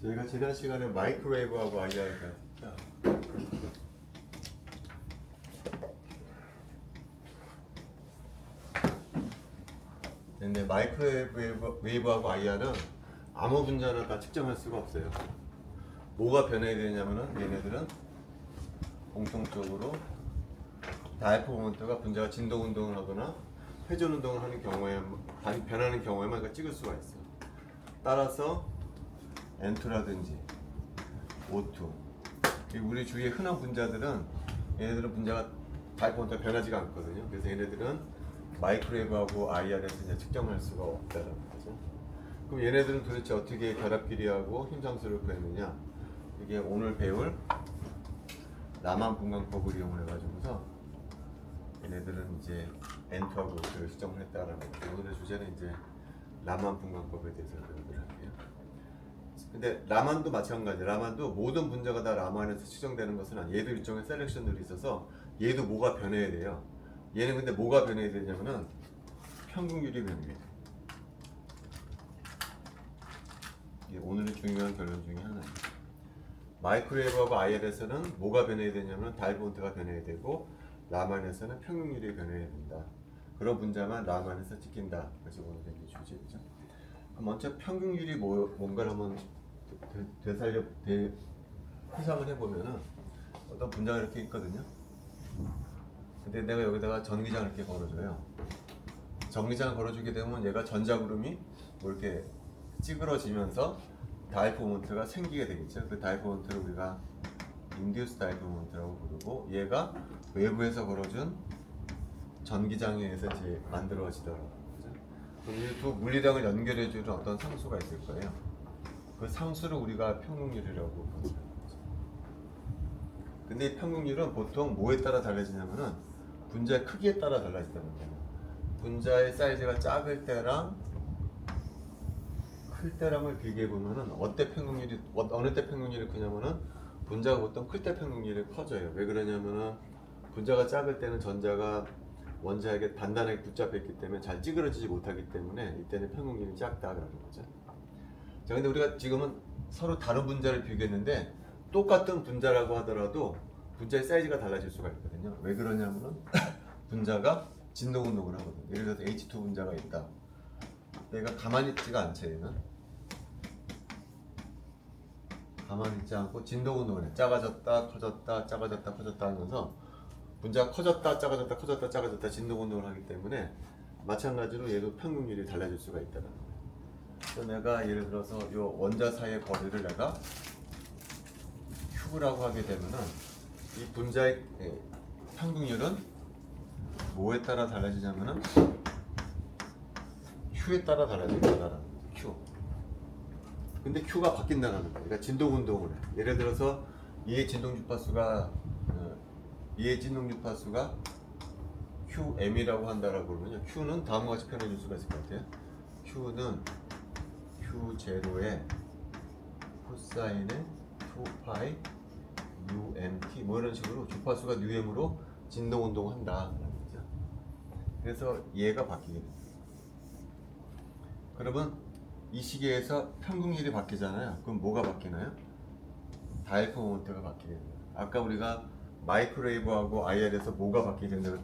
저희가 지난 시간에 마이크로웨이브하고 IR을 했죠. 근데 마이크로웨이브하고 IR은 아무 분자나 다 측정할 수가 없어요. 뭐가 변해야 되냐면은 얘네들은 공통적으로 다이포 모먼트가 분자가 진동 운동을 하거나 회전 운동을 하는 경우에 변하는 경우에만 이거 찍을 수가 있어요. 따라서 N2라든지 O2 우리 주위의 흔한 분자들은 얘네들은 분자가 다이포 모먼트가 변하지가 않거든요. 그래서 얘네들은 마이크로웨이브하고 IR에서 이제 측정할 수가 없다는 거죠. 그럼 얘네들은 도대체 어떻게 결합끼리하고 힘상수를 구했느냐? 이게 오늘 배울 라만 분광법을 이용해 가지고서 얘네들은 이제 N2하고 O2를 측정을 했다라는 거죠. 오늘의 주제는 이제 라만 분광법에 대해서 배우도록 할게요. 근데 라만도 마찬가지. 라만도 모든 분자가 다 라만에서 측정되는 것은 아니에요. 얘도 일종의 셀렉션들이 있어서 얘도 뭐가 변해야 돼요. 얘는 근데 뭐가 변해야 되냐면은 평균율이 변해야 돼요. 이게 오늘의 중요한 결론 중에 하나예요. 마이크로웨이브하고 IR에서는 뭐가 변해야 되냐면 다이본트가 변해야 되고 라만에서는 평균율이 변해야 된다. 그런 분자만 라만에서 찍힌다. 그래서 오늘의 주제죠. 그럼 먼저 평균율이 뭔가를 한번 회상을 해보면은 어떤 분자가 이렇게 있거든요. 근데 내가 여기다가 전기장을 이렇게 걸어줘요. 전기장을 걸어주게 되면 얘가 전자구름이 뭐 이렇게 찌그러지면서 다이포 모먼트가 생기게 되겠죠. 그 다이포 모먼트를 우리가 인듀스 다이포 모먼트라고 부르고 얘가 외부에서 걸어준 전기장에 의해서 이제 만들어지더라고요. 그럼 이 두 물리량을 연결해주는 어떤 상수가 있을 거예요. 그 상수를 우리가 평균율이라고 부르죠. 근데 이 평균율은 보통 뭐에 따라 달라지냐면은 분자의 크기에 따라 달라지다는 거예요. 분자의 사이즈가 작을 때랑 클 때랑을 비교해 보면은 어느 때 평균율이 크냐면은 분자가 보통 클 때 평균율이 커져요. 왜 그러냐면은 분자가 작을 때는 전자가 원자에게 단단하게 붙잡혀 있기 때문에 잘 찌그러지지 못하기 때문에 이때는 평균율이 작다라는 거죠. 자, 근데 우리가 지금은 서로 다른 분자를 비교했는데 똑같은 분자라고 하더라도 분자의 사이즈가 달라질 수가 있거든요. 왜 그러냐면은 분자가 진동 운동을 하거든요. 예를 들어서 H2 분자가 있다. 얘가 가만히 있지가 않죠. 얘는 가만히 있지 않고 진동 운동을 해. 작아졌다, 커졌다, 작아졌다, 커졌다 하면서 분자가 커졌다, 작아졌다, 커졌다, 작아졌다 진동 운동을 하기 때문에 마찬가지로 얘도 평균율이 달라질 수가 있다는 거예요. 그래서 내가 예를 들어서 이 원자 사이의 거리를 내가 Q라고 하게 되면은 이 분자의 평균율은 뭐에 따라 달라지냐면은 Q에 따라 달라진다라는 거죠. Q. 근데 Q가 바뀐다는 거예요. 그러니까 진동 운동을 해. 예를 들어서 얘의 진동 주파수가 QM이라고 한다라고 그러면요. Q는 다음과 같이 표현해 줄 수가 있을 것 같아요. Q는 Q0의 코사인의 2파이 UMT 뭐 이런 식으로 주파수가 UM으로 진동 운동을 한다라는 거죠. 그래서 얘가 바뀌게 됩니다. 그러면 이 시계에서 평균율이 바뀌잖아요. 그럼 뭐가 바뀌나요? 다이포 모먼트가 바뀌게 됩니다. 아까 우리가 마이크로웨이브하고 IR에서 뭐가 바뀌게 된다고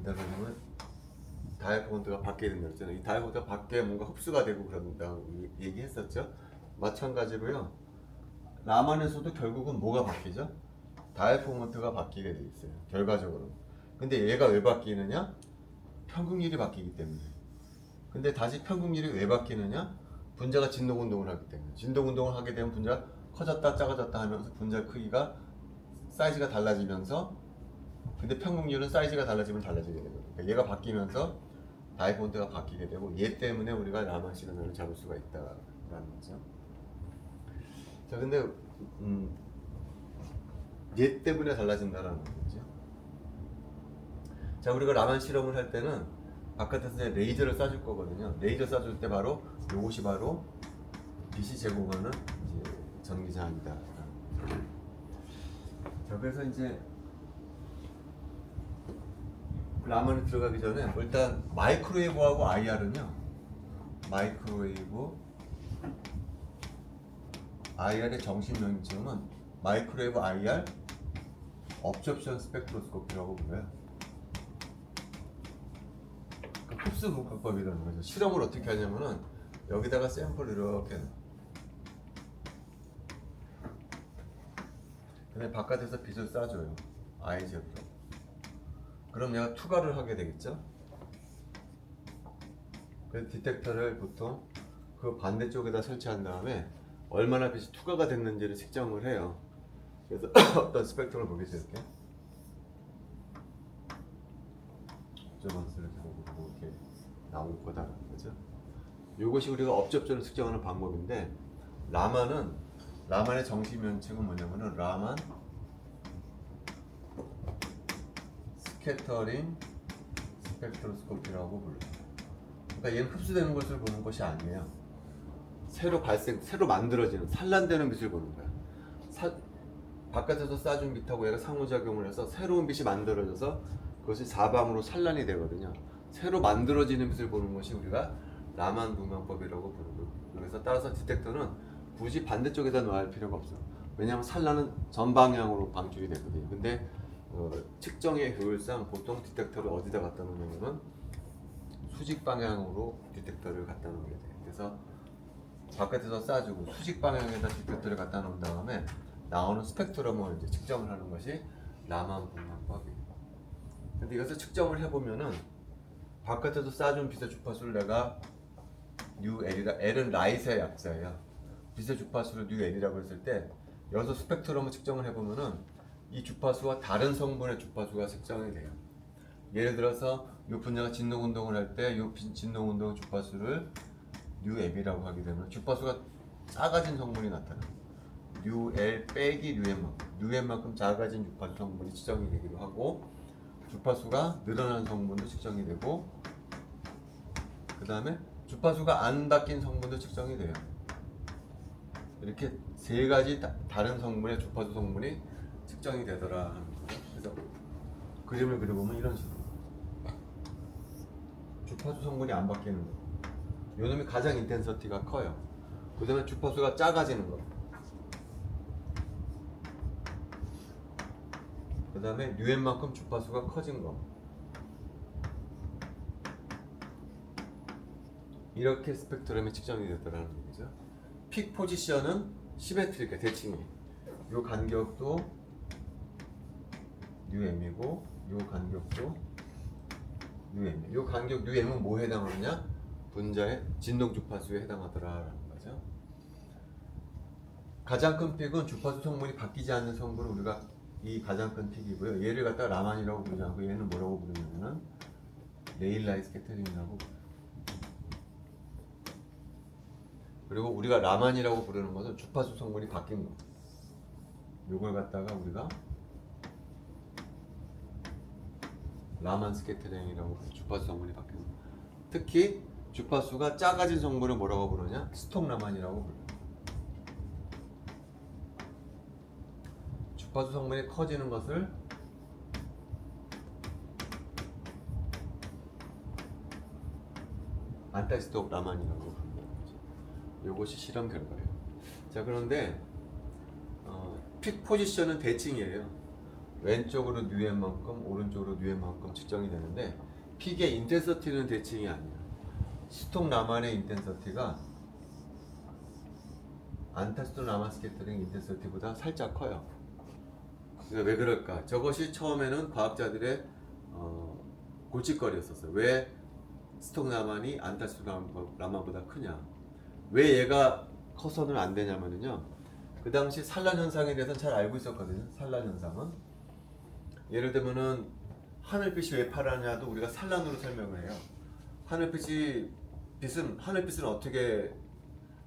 하면 다이포 모먼트가 바뀌게 된다고 했잖아요. 이 다이포 모먼트가 밖에 뭔가 흡수가 되고 그런다고 얘기했었죠. 마찬가지로요. 라만에서도 결국은 뭐가 바뀌죠? 다이포 모먼트가 바뀌게 돼 있어요. 결과적으로. 근데 얘가 왜 바뀌느냐? 평균율이 바뀌기 때문에. 근데 다시 평균율이 왜 바뀌느냐? 분자가 진동 운동을 하기 때문에. 진동 운동을 하게 되면 분자가 커졌다 작아졌다 하면서 분자 크기가 사이즈가 달라지면서 근데 평균율은 사이즈가 달라지면 달라지게 되거든요. 그러니까 얘가 바뀌면서 다이본트가 바뀌게 되고 얘 때문에 우리가 라만 시그널을 잡을 수가 있다라는 거죠. 자, 근데 얘 때문에 달라진다라는 거죠. 자, 우리가 라만 실험을 할 때는 바깥에서 이제 레이저를 쏴줄 거거든요. 레이저 쏴줄 때 바로 이것이 바로 빛이 제공하는 이제 전기장이다. 자, 그래서 이제 라만에 들어가기 전에 일단 마이크로웨이브하고 IR은요. 마이크로웨이브 IR의 정식 명칭은 마이크로웨이브 IR 업접션 스펙트로스코피라고 불러요. 그 흡수 분석법이라는 거죠. 실험을 어떻게 하냐면은 여기다가 샘플을 이렇게 넣어. 근데 바깥에서 빛을 쏴줘요. IZ로. 그럼 얘가 투과를 하게 되겠죠? 그래서 디텍터를 보통 그 반대쪽에다 설치한 다음에 얼마나 빛이 투과가 됐는지를 측정을 해요. 그래서 어떤 스펙트럼을 보겠어요. 이렇게 observance를 보고 이렇게 나올 거다라는 거죠. 이것이 우리가 업접전을 측정하는 방법인데, 라만의 정식 명칭은 뭐냐면은 라만 스캐터링 스펙트로스코피라고 불러요. 그러니까 얘는 흡수되는 것을 보는 것이 아니에요. 새로 만들어지는 산란되는 빛을 보는 거야. 바깥에서 쏴준 빛하고 얘가 상호작용을 해서 새로운 빛이 만들어져서 그것이 사방으로 산란이 되거든요. 새로 만들어지는 빛을 보는 것이 우리가 라만 분광법이라고 부르고, 그래서 따라서 디텍터는 굳이 반대쪽에다 놔야 할 필요가 없어. 왜냐하면 산란은 전방향으로 방출이 되거든요. 근데 측정의 효율상 보통 디텍터를 어디다 갖다 놓냐면은 수직 방향으로 디텍터를 갖다 놓게 돼. 그래서 바깥에서 쏴주고 수직 방향에다 디텍터를 갖다 놓은 다음에 나오는 스펙트럼을 이제 측정을 하는 것이 라만 분광법이에요. 근데 이것을 측정을 해보면은 바깥에서 쏴준 빛의 주파수를 내가 뉴L이라, L은 라이트의 약자예요. 빛의 주파수를 뉴L이라고 했을 때 여기서 스펙트럼을 측정을 해보면은 이 주파수와 다른 성분의 주파수가 측정이 돼요. 예를 들어서 이 분자가 진동운동을 할 때 이 진동운동 주파수를 뉴M이라고 하게 되면 주파수가 작아진 성분이 나타나요. 뉴L 빼기 뉴M만큼 작아진 주파수 성분이 측정이 되기도 하고, 주파수가 늘어난 성분도 측정이 되고, 그 다음에 주파수가 안 바뀐 성분도 측정이 돼요. 이렇게 세 가지 다른 성분의 주파수 성분이 측정이 되더라 하는 거죠. 그래서 그림을 그려보면 이런 식으로 주파수 성분이 안 바뀌는 거, 요놈이 가장 인텐서티가 커요. 그 다음에 주파수가 작아지는 거, 그 다음에 뉴엠만큼 주파수가 커진 거, 이렇게 스펙트럼이 측정이 되더라는 얘기죠. 픽 포지션은 시메트리까 대칭이. 요 간격도 뉴엠이고 요 간격도 뉴엠. 요 간격 뉴엠은 뭐에 해당하느냐? 분자의 진동 주파수에 해당하더라라는 거죠. 가장 큰 픽은 주파수 성분이 바뀌지 않는 성분을 우리가 이 가장 큰 픽이고요. 얘를 갖다 라만이라고 부르지 않고 얘는 뭐라고 부르냐면은 레일라이 스캐터링이라고. 그리고 우리가 라만이라고 부르는 것은 주파수 성분이 바뀐 거. 요걸 갖다가 우리가 라만 스캐터링이라고 주파수 성분이 바뀐 거. 특히 주파수가 작아진 성분을 뭐라고 부르냐? 스톡 라만이라고 불러요. 주파수 성분이 커지는 것을 안타스톡 라만이라고 부릅니다. 이것이 실험 결과예요. 자, 그런데 픽 포지션은 대칭이에요. 왼쪽으로 뉴엠만큼, 오른쪽으로 뉴엠만큼 측정이 되는데 픽의 인텐서티는 대칭이 아니에요. 스톡 라만의 인텐서티가 안타스톡 라만 스캐터링 인텐서티보다 살짝 커요. 그러니까 왜 그럴까? 저것이 처음에는 과학자들의 골칫거리였었어요. 왜 스톡 라만이 안타스톡 라만보다 크냐? 왜 얘가 커서는 안 되냐면요, 그 당시 산란 현상에 대해서는 잘 알고 있었거든요. 산란 현상은 예를 들면은 하늘빛이 왜 파라냐도 우리가 산란으로 설명을 해요. 하늘빛은 어떻게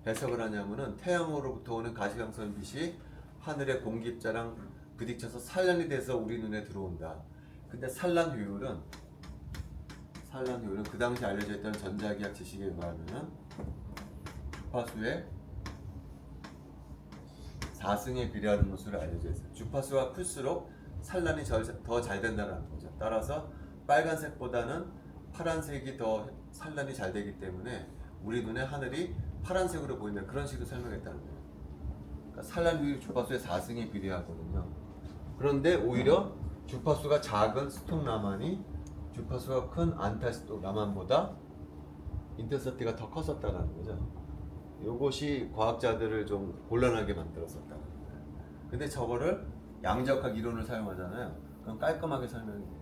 해석을 하냐면은 태양으로부터 오는 가시광선 빛이 하늘의 공기입자랑 부딪혀서 산란이 돼서 우리 눈에 들어온다. 근데 산란 효율은 그 당시 알려져 있던 전자기학 지식에 의하면 주파수의 4승에 비례하는 것으로 알려져 있어요. 주파수가 클수록 산란이 더 잘 된다는 거죠. 따라서 빨간색보다는 파란색이 더 산란이 잘 되기 때문에 우리 눈에 하늘이 파란색으로 보인다. 그런 식으로 설명했다는 거예요. 산란율이 주파수의 4승에 비례하거든요. 그런데 오히려 주파수가 작은 스톡라만이 주파수가 큰 안타스톡라만보다 인텐서티가 더 컸었다는 거죠. 이것이 과학자들을 좀 곤란하게 만들었었다. 근데 저거를 양자역학 이론을 사용하잖아요. 그럼 깔끔하게 설명이 돼요.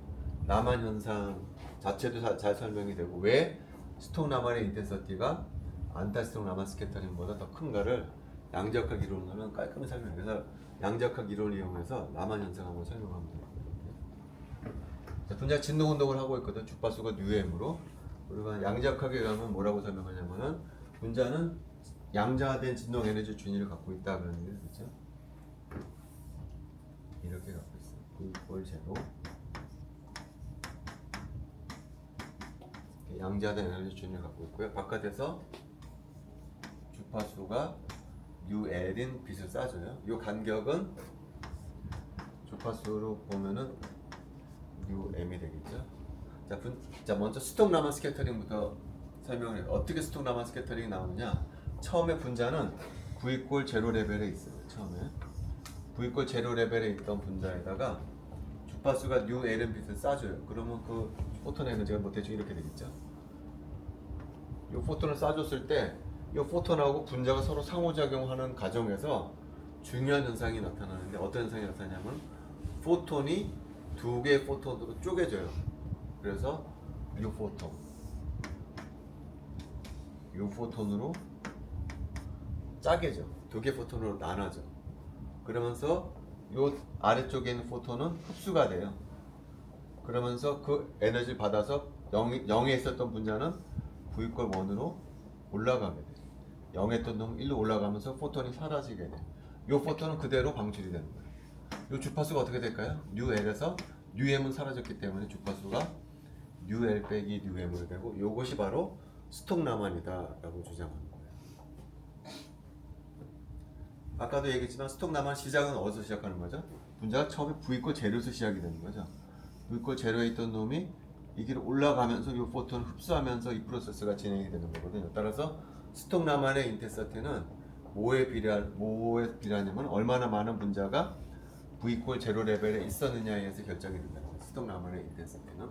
라만 현상 자체도 잘 설명이 되고 왜 스톡라만의 인텐서티가 안타스톡라만 스캐터링보다 더 큰가를 양자역학 이론을 하면 깔끔히 설명해요. 그래서 양자역학 이론을 이용해서 라만 현상 한번 설명하면 돼요. 분자가 진동 운동을 하고 있거든. 주파수가 μm으로. 우리가 양자역학에 의하면 뭐라고 설명하냐면은 분자는 양자화된 진동 에너지 준위를 갖고 있다 그런 얘기를 했죠. 이렇게 갖고 있어요. V 제로. 양자화된 에너지 준위를 갖고 있고요. 바깥에서 주파수가 UL인 빛을 쏴줘요. 이 간격은 주파수로 보면은 UM이 되겠죠. 자, 먼저 스톡라만 스캐터링부터 설명을 해요. 어떻게 스톡라만 스캐터링이 나오느냐? 처음에 분자는 V 제로 레벨에 있어요. 처음에 V 제로 레벨에 있던 분자에다가 주파수가 UL인 빛을 쏴줘요. 그러면 그 포톤 에너지가 뭐 대충 이렇게 되겠죠. 이 포톤을 쏴줬을 때 이 포톤하고 분자가 서로 상호작용하는 과정에서 중요한 현상이 나타나는데 어떤 현상이 나타나냐면 포톤이 두 개의 포톤으로 쪼개져요. 그래서 이 포톤으로 짜개져. 두 개 포톤으로 나눠져. 그러면서 이 아래쪽에 있는 포톤은 흡수가 돼요. 그러면서 그 에너지를 받아서 0에 있었던 분자는 V1으로 올라가게 돼요. 0에 있던 놈 1로 올라가면서 포톤이 사라지게 돼요. 이 포톤은 그대로 방출이 되는 거예요. 이 주파수가 어떻게 될까요? 뉴L에서 뉴M은 사라졌기 때문에 주파수가 뉴L 빼기 뉴M으로 되고 이것이 바로 스톡라만이다라고 주장하는 거예요. 아까도 얘기했지만 스톡라만 시작은 어디서 시작하는 거죠? 분자가 처음에 V 제로에서 시작이 되는 거죠. V 제로에 있던 놈이 이 길을 올라가면서 이 포톤을 흡수하면서 이 프로세스가 진행이 되는 거거든요. 따라서 스톡라만의 인텐서티는 뭐에 비례하냐면 얼마나 많은 분자가 V 제로 레벨에 있었느냐에 의해서 결정이 된다는 거예요. 스톡라만의 인텐서티는.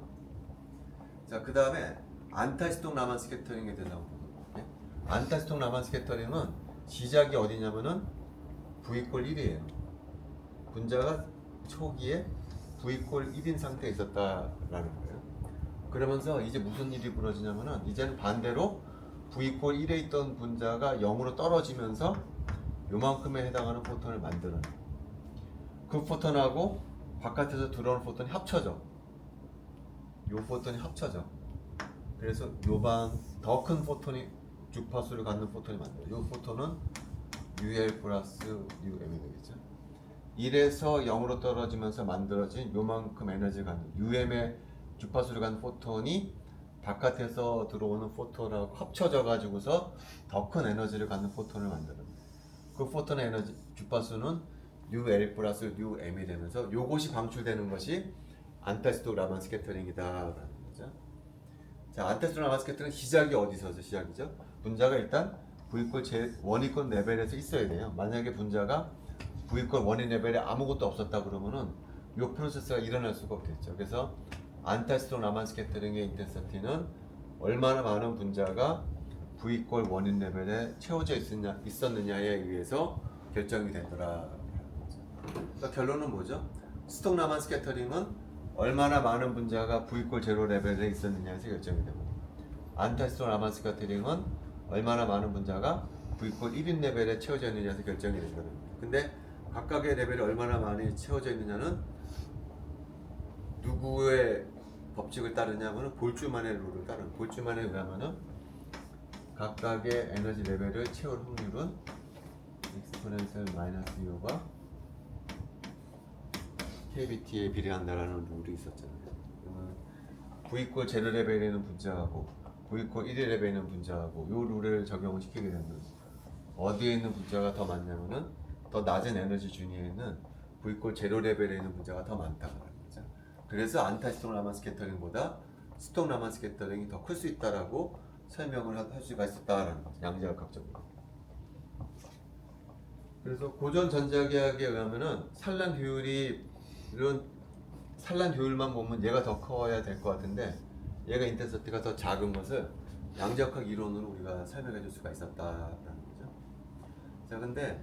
자, 그 다음에 안타스톡라만 스캐터링에 대해서 한번 볼게요. 안타스톡라만 스캐터링은 시작이 어디냐면은 V 1이에요. 분자가 초기에 V 1인 상태에 있었다라는 거예요. 그러면서 이제 무슨 일이 벌어지냐면은 이제는 반대로 V 1에 있던 분자가 0으로 떨어지면서 요만큼에 해당하는 포톤을 만들어요. 그 포톤하고 바깥에서 들어오는 포톤이 합쳐져. 요 포톤이 합쳐져. 그래서 요방 더 큰 포톤이 주파수를 갖는 포톤이 만들어요. 요 포톤은 UL 플러스 UM이 되겠죠. 1에서 0으로 떨어지면서 만들어진 요만큼 에너지를 갖는 UM의 주파수를 갖는 포톤이 바깥에서 들어오는 포톤하고 합쳐져 가지고서 더 큰 에너지를 갖는 포톤을 만들어요. 그 포톤의 에너지 주파수는 UL 플러스 UM이 되면서 요것이 방출되는 것이 안타스톡라만 스캐터링이다라는 거죠. 자, 안타스톡라만 스캐터링 시작이 어디서 시작이죠? 분자가 일단 V꼴 원위권 레벨에서 있어야 돼요. 만약에 분자가 V꼴 원위 레벨에 아무것도 없었다 그러면은 이 프로세스가 일어날 수가 없겠죠. 그래서 안타스톡라만 스캐터링의 인텐서티는 얼마나 많은 분자가 V꼴 원인 레벨에 채워져 있었느냐에 의해서 결정이 되더라. 그러니까 결론은 뭐죠? 스톡라만 스캐터링은 얼마나 많은 분자가 V꼴 제로 레벨에 있었느냐에서 결정이 되고, 안타스톡라만 스캐터링은 얼마나 많은 분자가 V꼴 1인 레벨에 채워져 있느냐에서 결정이 된다는 거예요. 근데 각각의 레벨이 얼마나 많이 채워져 있느냐는 누구의 법칙을 따르냐면은 볼츠만의 룰을 따르는. 볼츠만에 의하면은 각각의 에너지 레벨을 채울 확률은 익스포넨셜 마이너스 2가 KBT에 비례한다라는 룰이 있었잖아요. 그러면 V 제로 레벨에 있는 분자하고 V 1위 레벨에 있는 분자하고 이 룰을 적용을 시키게 되면 어디에 있는 분자가 더 많냐면은 더 낮은 에너지 준위에는 V 제로 레벨에 있는 분자가 더 많다는 거죠. 그래서 안타스톡라만 스캐터링보다 스톡라만 스캐터링이 더 클 수 있다라고 설명을 할 수가 있었다라는 거죠. 양자역학적으로. 그래서 고전 전자기하학에 의하면은 산란 비율만 보면 얘가 더 커야 될 것 같은데 얘가 인텐서티가 더 작은 것을 양자역학 이론으로 우리가 설명해 줄 수가 있었다라는 거죠. 자, 근데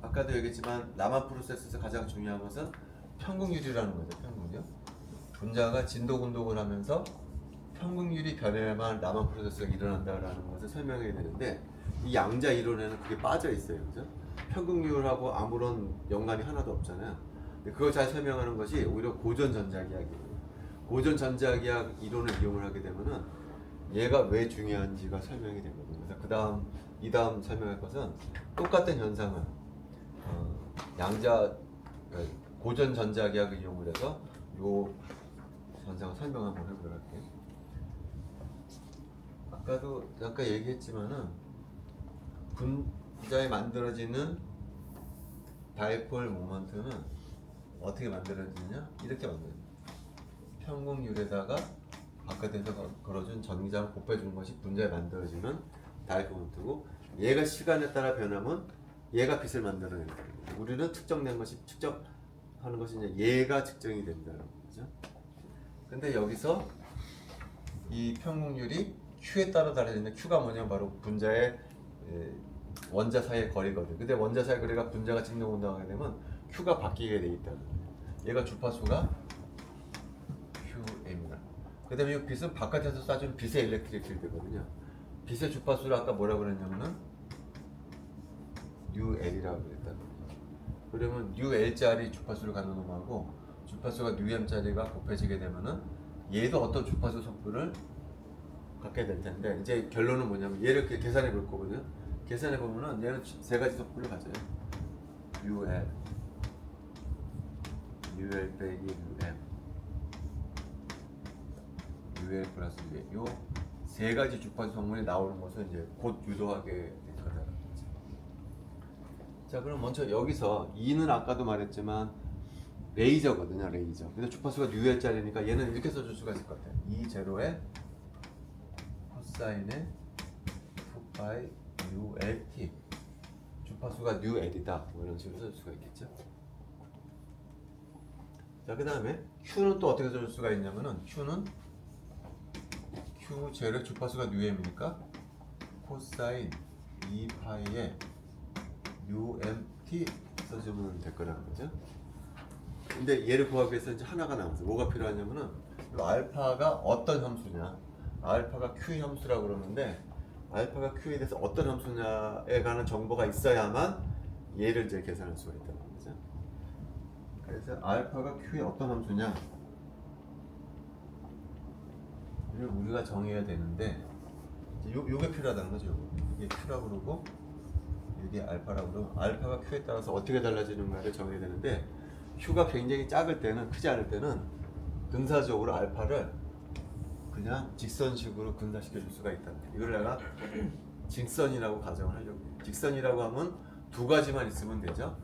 아까도 얘기했지만 라만 프로세스에서 가장 중요한 것은 편국률이라는 거죠. 편국률. 분자가 진도 운동을 하면서 편국률이 변해야만 라만 프로세스가 일어난다라는 것을 설명해야 되는데 이 양자 이론에는 그게 빠져 있어요. 그죠? 편국률하고 아무런 연관이 하나도 없잖아요. 근데 그걸 잘 설명하는 것이 오히려 고전 전자기하학이에요. 고전 전자기하학 이론을 이용을 하게 되면은 얘가 왜 중요한지가 설명이 되거든요. 그래서 이 다음 설명할 것은 똑같은 현상을 고전 전자기하학을 이용을 해서 요 현상을 설명 한번 해보도록 할게요. 아까도 잠깐 얘기했지만은 분자에 만들어지는 다이폴 모먼트는 어떻게 만들어지느냐? 이렇게 만들어집니다. 편국률에다가 바깥에서 걸어준 전기장을 곱해준 것이 분자에 만들어지는 다이폴 모먼트고, 얘가 시간에 따라 변하면 얘가 빛을 만들어내는 거예요. 우리는 특정된 것이 측정하는 것이 이제 얘가 측정이 된다는 거죠. 근데 여기서 이 편국률이 Q에 따라 달라지는데 Q가 뭐냐면 바로 분자의 원자 사이의 거리거든. 근데 원자 사이의 거리가 분자가 진동운동하게 되면 Q가 바뀌게 돼 있다는 거예요. 얘가 주파수가 QM이다. 그 다음에 이 빛은 바깥에서 쏴준 빛의 일렉트릭 필드거든요. 빛의 주파수를 아까 뭐라고 그랬냐면은 UL이라고 그랬다는 거죠. 그러면 UL짜리 주파수를 갖는 놈하고 주파수가 UM짜리가 곱해지게 되면은 얘도 어떤 주파수 속도를 갖게 될 텐데, 이제 결론은 뭐냐면 얘를 이렇게 계산해 볼 거거든요. 계산해 보면은 얘는 세 가지 속도를 가져요. UL 빼기 UL 플러스 UL. 요 세 가지 주파수 성분이 나오는 것을 이제 곧 유도하게 될 거다라는 거죠. 자, 그럼 먼저 여기서 E는 아까도 말했지만 레이저거든요, 레이저. 근데 주파수가 UL짜리니까 얘는 이렇게 써줄 수가 있을 것 같아요. E0에 코사인의 2파이 ULT. 주파수가 UL이다. 뭐 이런 식으로 써줄 수가 있겠죠. 자, 그 다음에 Q는 또 어떻게 써줄 수가 있냐면은 Q는 Q0의 주파수가 UM이니까 코사인 2파이의 UMT 써주면 될 거라는 거죠. 근데 얘를 구하기 위해서 이제 하나가 남았어요. 뭐가 필요하냐면은 알파가 어떤 함수냐, 알파가 Q의 함수라고 그러는데 알파가 Q에 대해서 어떤 함수냐에 관한 정보가 있어야만 얘를 이제 계산할 수가 있다는 거죠. 그래서 알파가 Q의 어떤 함수냐 를 우리가 정해야 되는데, 요게 필요하다는 거죠. 이게 Q라고 그러고 이게 알파라고 그러고, 알파가 Q에 따라서 어떻게 달라지는가를 정해야 되는데, Q가 굉장히 작을 때는, 크지 않을 때는 근사적으로 알파를 그냥 직선식으로 근사시켜 줄 수가 있다. 이걸 내가 직선이라고 가정을 하려고 해요. 직선이라고 하면 두 가지만 있으면 되죠.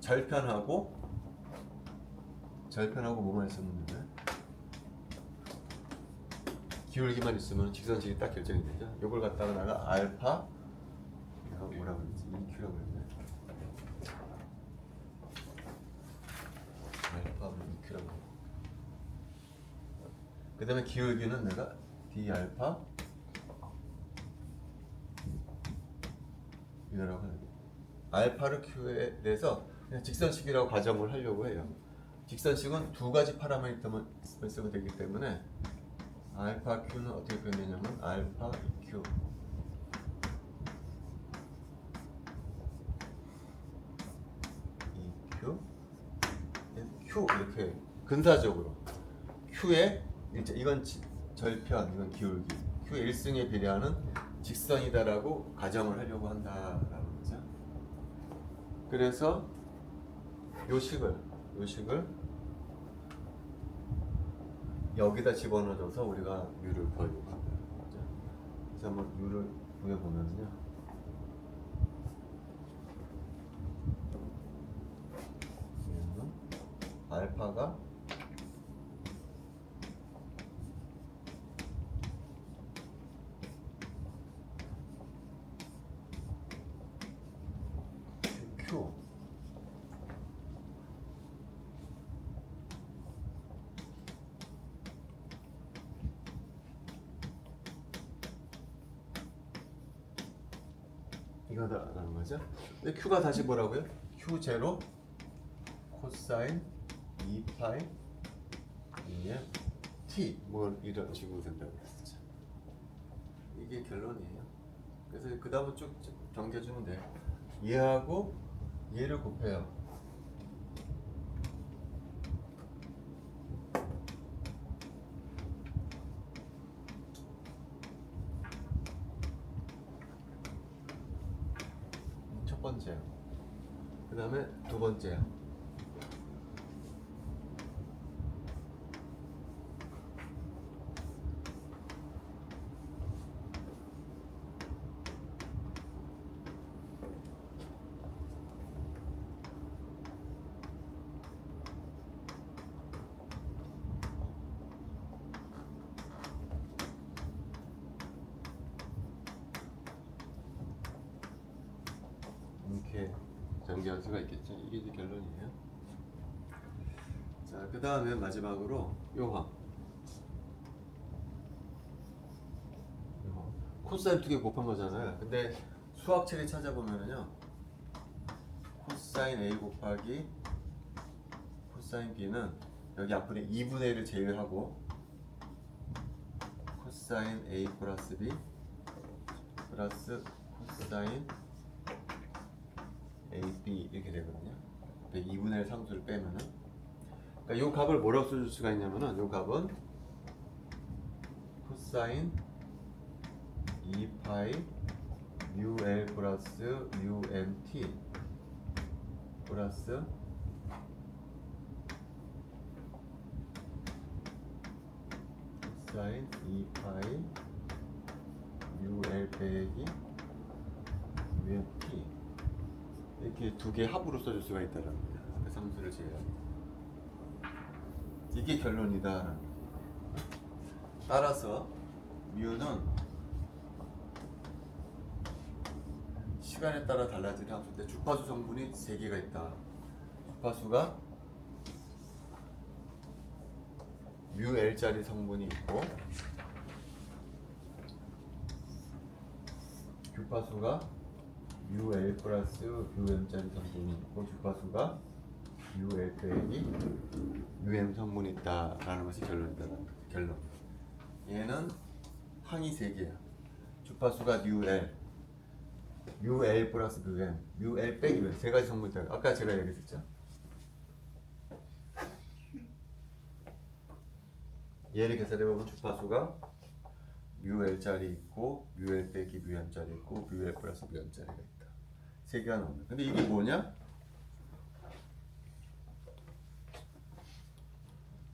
절편하고 뭐만 있으면 되나요? 기울기만 있으면 직선식이 딱 결정이 되죠. 이걸 갖다가 내가 알파, 내가 뭐라고 그랬지? EQ라고 그랬네. 알파는 EQ라고. 그 다음에 기울기는 내가 D 알파 이라고 하는 거예요. 알파를 Q에 대해서 그냥 직선식이라고 가정을 하려고 해요. 직선식은 두 가지 파라미터만 쓰면 되기 때문에 알파 Q는 어떻게 표현되냐면 알파 EQ Q 이렇게 근사적으로 Q의 이건 절편, 이건 기울기, Q의 1승에 비례하는 직선이다라고 가정을 하려고 한다라는 거죠. 그래서 요 식을 여기다 집어넣어줘서 우리가 U를 구하려고 한다는 거죠. 그래서 한번 U를 구해보면요, 알파가 Q 이거다라는 거죠. 근데 Q가 다시 뭐라고요? Q0 코사인 2파이 E의 T 뭐 이런 식으로 된다고 했었죠. 이게 결론이에요. 그래서 그 다음은 쭉 정겨주면 돼요. 얘하고 얘를 곱해요. 첫 번째요. 그 다음에 두 번째요. 이렇게 전개할 수가 있겠죠. 이게 이제 결론이에요. 자, 그 다음에 마지막으로 요거 코사인 두 개 곱한 거잖아요. 근데 수학책에 찾아보면은요, 코사인 A 곱하기 코사인 B는 여기 앞에 2분의 1을 제외하고 코사인 A 플러스 B 플러스 코사인 AB 이렇게 되거든요. 2분의 1 상수를 빼면은, 그러니까 이 값을 뭐라고 써줄 수가 있냐면은, 이 값은 코사인 2파이 UL 플러스 UMT 플러스 코사인 2파이 UL 빼기 UMT 이렇게 두 개 합으로 써줄 수가 있다는 겁니다. 그 상수를 제외하고 이게 결론이다. 따라서 뮤는 시간에 따라 달라지는 함수인데 주파수 성분이 3개가 있다. 주파수가 뮤L짜리 성분이 있고 주파수가 UL 플러스 UM짜리 성분이 있고 주파수가 UL 빼기 UM 성분이 있다라는 것이 결론이다라는 거죠. 결론. 얘는 항이 3개야. 주파수가 UL 플러스 UM, UL 빼기 UM 세 가지 성분이 있다. 아까 제가 얘기했죠. 얘를 계산해보면 주파수가 UL짜리 있고 UL 빼기 UM짜리 있고 UL 플러스 UM짜리가 있다. 3개가 나옵니다. 근데 이게 뭐냐?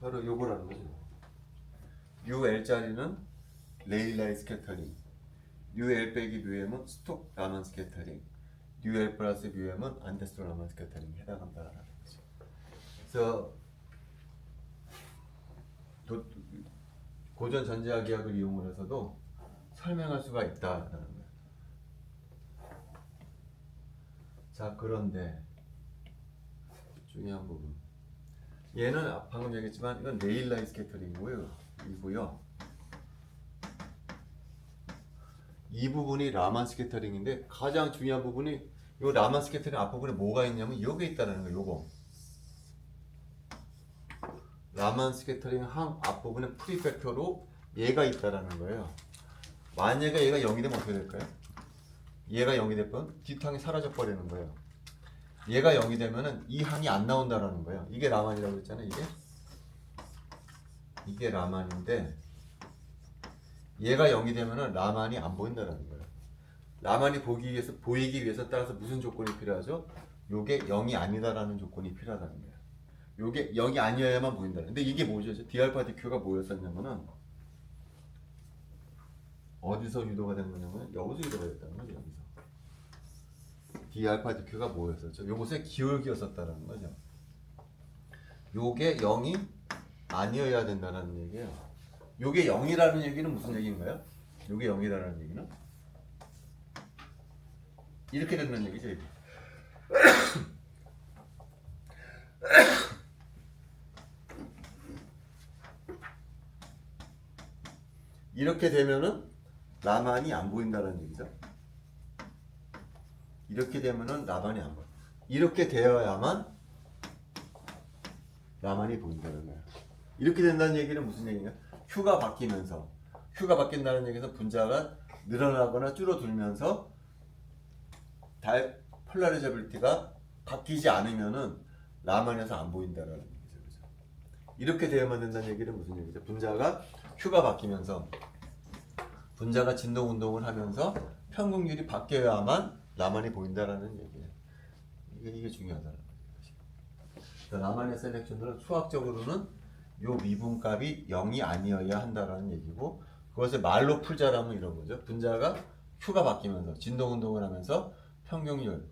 바로 요거라는 거죠. UL짜리는 레일라이 스캐터링, UL 빼기 UM은 스톡 라만 스캐터링, UL 플러스 UM은 안데스트론 라만 스캐터링에 해당한다라는 거죠. 그래서 고전 전자기학을 이용을 해서도 설명할 수가 있다라는 거예요. 자, 그런데 중요한 부분. 얘는 방금 얘기했지만 이건 레일라이 스캐터링이고요. 이 부분이 라만 스캐터링인데 가장 중요한 부분이 이 라만 스캐터링 앞부분에 뭐가 있냐면 여기 있다는 거예요. 요거 라만 스캐터링 항 앞부분에 프리팩터로 얘가 있다라는 거예요. 만약에 얘가 0이 되면 어떻게 될까요? 얘가 0이 되면 뒷항이 사라져 버리는 거예요. 얘가 0이 되면은 이 항이 안 나온다라는 거예요. 이게 라만이라고 했잖아요. 이게 라만인데 얘가 0이 되면은 라만이 안 보인다라는 거예요. 라만이 보이기 위해서 따라서 무슨 조건이 필요하죠? 요게 0이 아니다라는 조건이 필요하다는 거예요. 요게 0이 아니어야만 보인다. 근데 이게 뭐죠? D알파 Dq가 뭐였었냐면은 어디서 유도가 된 거냐면 여기서 유도가 됐다는 거죠. 여기서 D알파 Dq가 뭐였었죠? 요것의 기울기였었다는 거죠. 요게 0이 아니어야 된다는 얘기예요. 요게 0이라는 얘기는 무슨 얘기인가요? 요게 0이라는 얘기는 이렇게 된다는 얘기죠. 이게. 이렇게 되면은 라만이 안 보인다는 얘기죠. 이렇게 되면은 라만이 안 보여. 이렇게 되어야만 라만이 보인다는 거야. 이렇게 된다는 얘기는 무슨 얘기냐? 휴가 바뀌면서, 휴가 바뀐다는 얘기는 분자가 늘어나거나 줄어들면서 폴라리저빌리티가 바뀌지 않으면은 라만에서 안 보인다라는 얘기죠. 그죠? 이렇게 되어야만 된다는 얘기는 무슨 얘기죠? 분자가 휴가 바뀌면서, 분자가 진동 운동을 하면서 평균율이 바뀌어야만 라만이 보인다라는 얘기예요. 이게 중요하다는 거죠. 라만의 셀렉션은 수학적으로는 요 미분값이 0이 아니어야 한다라는 얘기고, 그것을 말로 풀자라면 이런 거죠. 분자가 Q가 바뀌면서 진동 운동을 하면서 평균율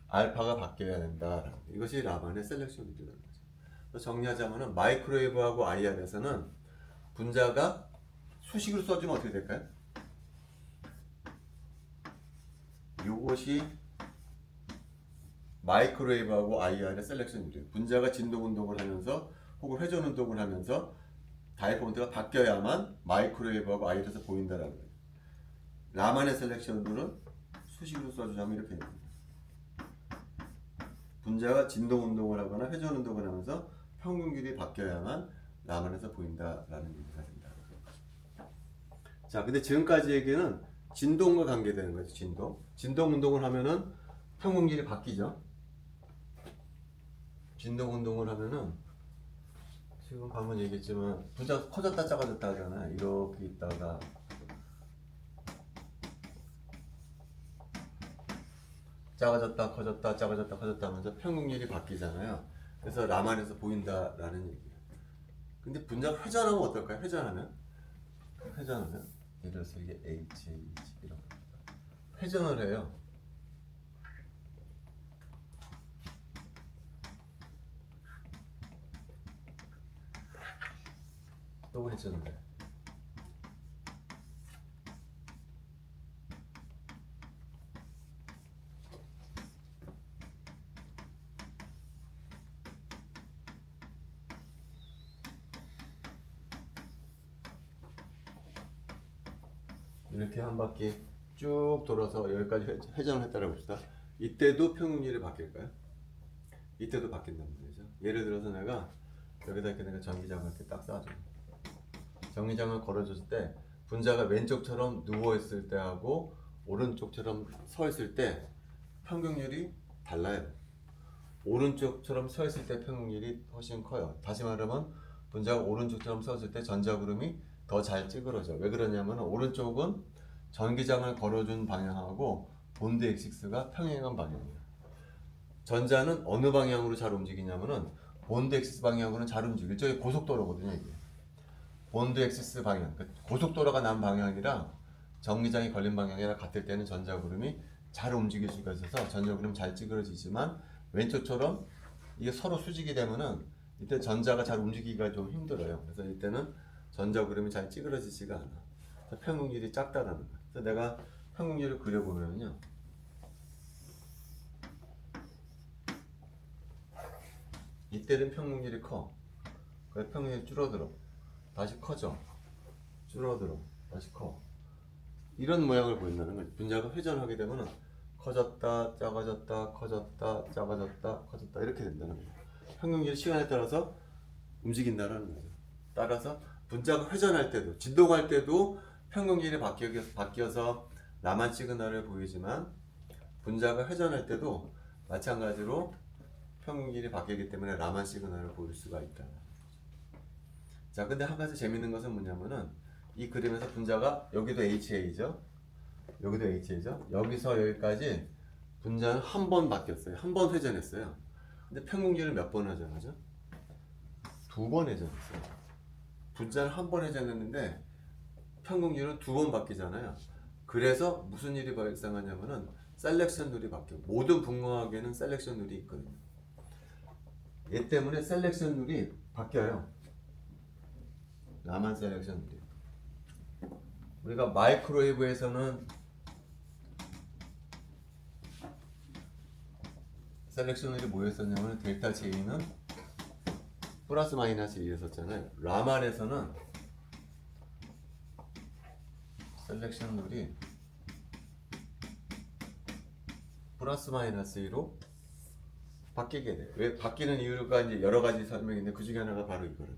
알파가 바뀌어야 된다. 이것이 라만의 셀렉션이라는 거죠. 그래서 정리하자면은 마이크로웨이브하고 IR에서는 분자가 수식으로 써주면 어떻게 될까요? 이것이 마이크로웨이브하고 IR의 셀렉션이래요. 분자가 진동 운동을 하면서 혹은 회전 운동을 하면서 다이포먼트가 바뀌어야만 마이크로웨이브하고 IR에서 보인다라는 거예요. 라만의 셀렉션들은 수식으로 써주자면 이렇게 됩니다. 분자가 진동 운동을 하거나 회전 운동을 하면서 평균율이 바뀌어야만 라만에서 보인다라는 얘기가 된다. 자, 근데 지금까지 얘기는 진동과 관계되는 거죠. 진동 운동을 하면은 평균율이 바뀌죠. 진동 운동을 하면은 지금 방금 얘기했지만 분자가 커졌다 작아졌다 하잖아요. 이렇게 있다가 작아졌다 커졌다 작아졌다 커졌다 하면서 평균율이 바뀌잖아요. 그래서 라만에서 보인다라는 얘기예요. 근데 분자가 회전하면 어떨까요? 회전하면 예를 들어서 이게 H 이런 거 회전을 해요. 또 회전을 해. 이렇게 한 바퀴 쭉 돌아서 여기까지 회전을 했다고 봅시다. 이때도 평균율이 바뀔까요? 이때도 바뀐단 말이죠. 예를 들어서 내가 여기다 이렇게 내가 전기장을 이렇게 딱 쏴줘. 전기장을 걸어줬을 때 분자가 왼쪽처럼 누워있을 때하고 오른쪽처럼 서있을 때 평균율이 달라요. 오른쪽처럼 서있을 때 평균율이 훨씬 커요. 다시 말하면 분자가 오른쪽처럼 서있을 때 전자구름이 더 잘 찌그러져. 왜 그러냐면 오른쪽은 전기장을 걸어준 방향하고 본드 엑시스가 평행한 방향이에요. 전자는 어느 방향으로 잘 움직이냐면은 본드 엑시스 방향으로는 잘 움직여. 저기 고속도로거든요. 이게. 본드 엑시스 방향, 고속도로가 난 방향이랑 전기장이 걸린 방향이랑 같을 때는 전자구름이 잘 움직일 수가 있어서 전자구름 잘 찌그러지지만 왼쪽처럼 이게 서로 수직이 되면은 이때 전자가 잘 움직이기가 좀 힘들어요. 그래서 이때는 전자구름이 잘 찌그러지지가 않아. 평균율이 작다라는 거야. 그래서 내가 평균율을 그려보면요. 이때는 평균율이 커. 그래서 평균율이 줄어들어. 다시 커져. 줄어들어. 다시 커. 이런 모양을 보인다는 거지. 분자가 회전하게 되면은 커졌다, 작아졌다, 커졌다, 작아졌다, 커졌다 이렇게 된다는 거죠. 평균율이 시간에 따라서 움직인다는 거죠. 따라서 분자가 회전할 때도, 진동할 때도 평균율이 바뀌어서 라만 시그널을 보이지만 분자가 회전할 때도 마찬가지로 평균율이 바뀌기 때문에 라만 시그널을 보일 수가 있다. 자, 근데 한 가지 재밌는 것은 뭐냐면은 이 그림에서 분자가 여기도 HA죠. 여기도 HA죠. 여기서 여기까지 분자는 한 번 바뀌었어요. 한 번 회전했어요. 근데 평균율을 몇 번 회전하죠? 2번 회전했어요. 분자는 한 번 회전했는데 평균율은 2번 바뀌잖아요. 그래서 무슨 일이 발생하냐면은 셀렉션 룰이 바뀌어. 모든 분광학에는 셀렉션 룰이 있거든요. 얘 때문에 셀렉션 룰이 바뀌어요. 라만 셀렉션 룰이. 우리가 마이크로웨이브에서는 셀렉션들이 뭐였었냐면 델타 J는 플러스 마이너스 1이었잖아요. 라만에서는 셀렉션 룰이 플러스 마이너스 2로 바뀌게 돼. 왜 바뀌는 이유가 이제 여러 가지 설명인데 그 중에 하나가 바로 이거는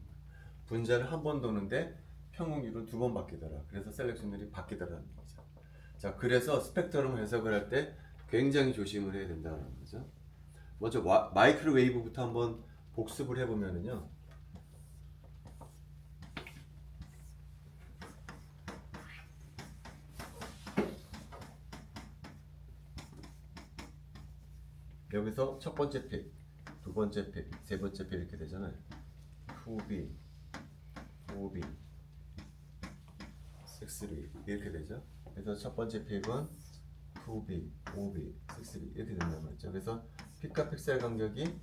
분자를 한 번 도는데 평균율은 두 번 바뀌더라. 그래서 셀렉션들이 바뀌더라는 거죠. 자, 그래서 스펙트럼 해석을 할 때 굉장히 조심을 해야 된다는 거죠. 먼저 마이크로웨이브부터 한번 복습을 해보면은요. 여기서 첫 번째 픽, 두 번째 픽, 세 번째 픽 이렇게 되잖아요. 2B, 5B, 6B 이렇게 되죠. 그래서 첫 번째 픽은 2B, 5B, 6B 이렇게 된단 말이죠. 그래서 픽과 픽셀 간격이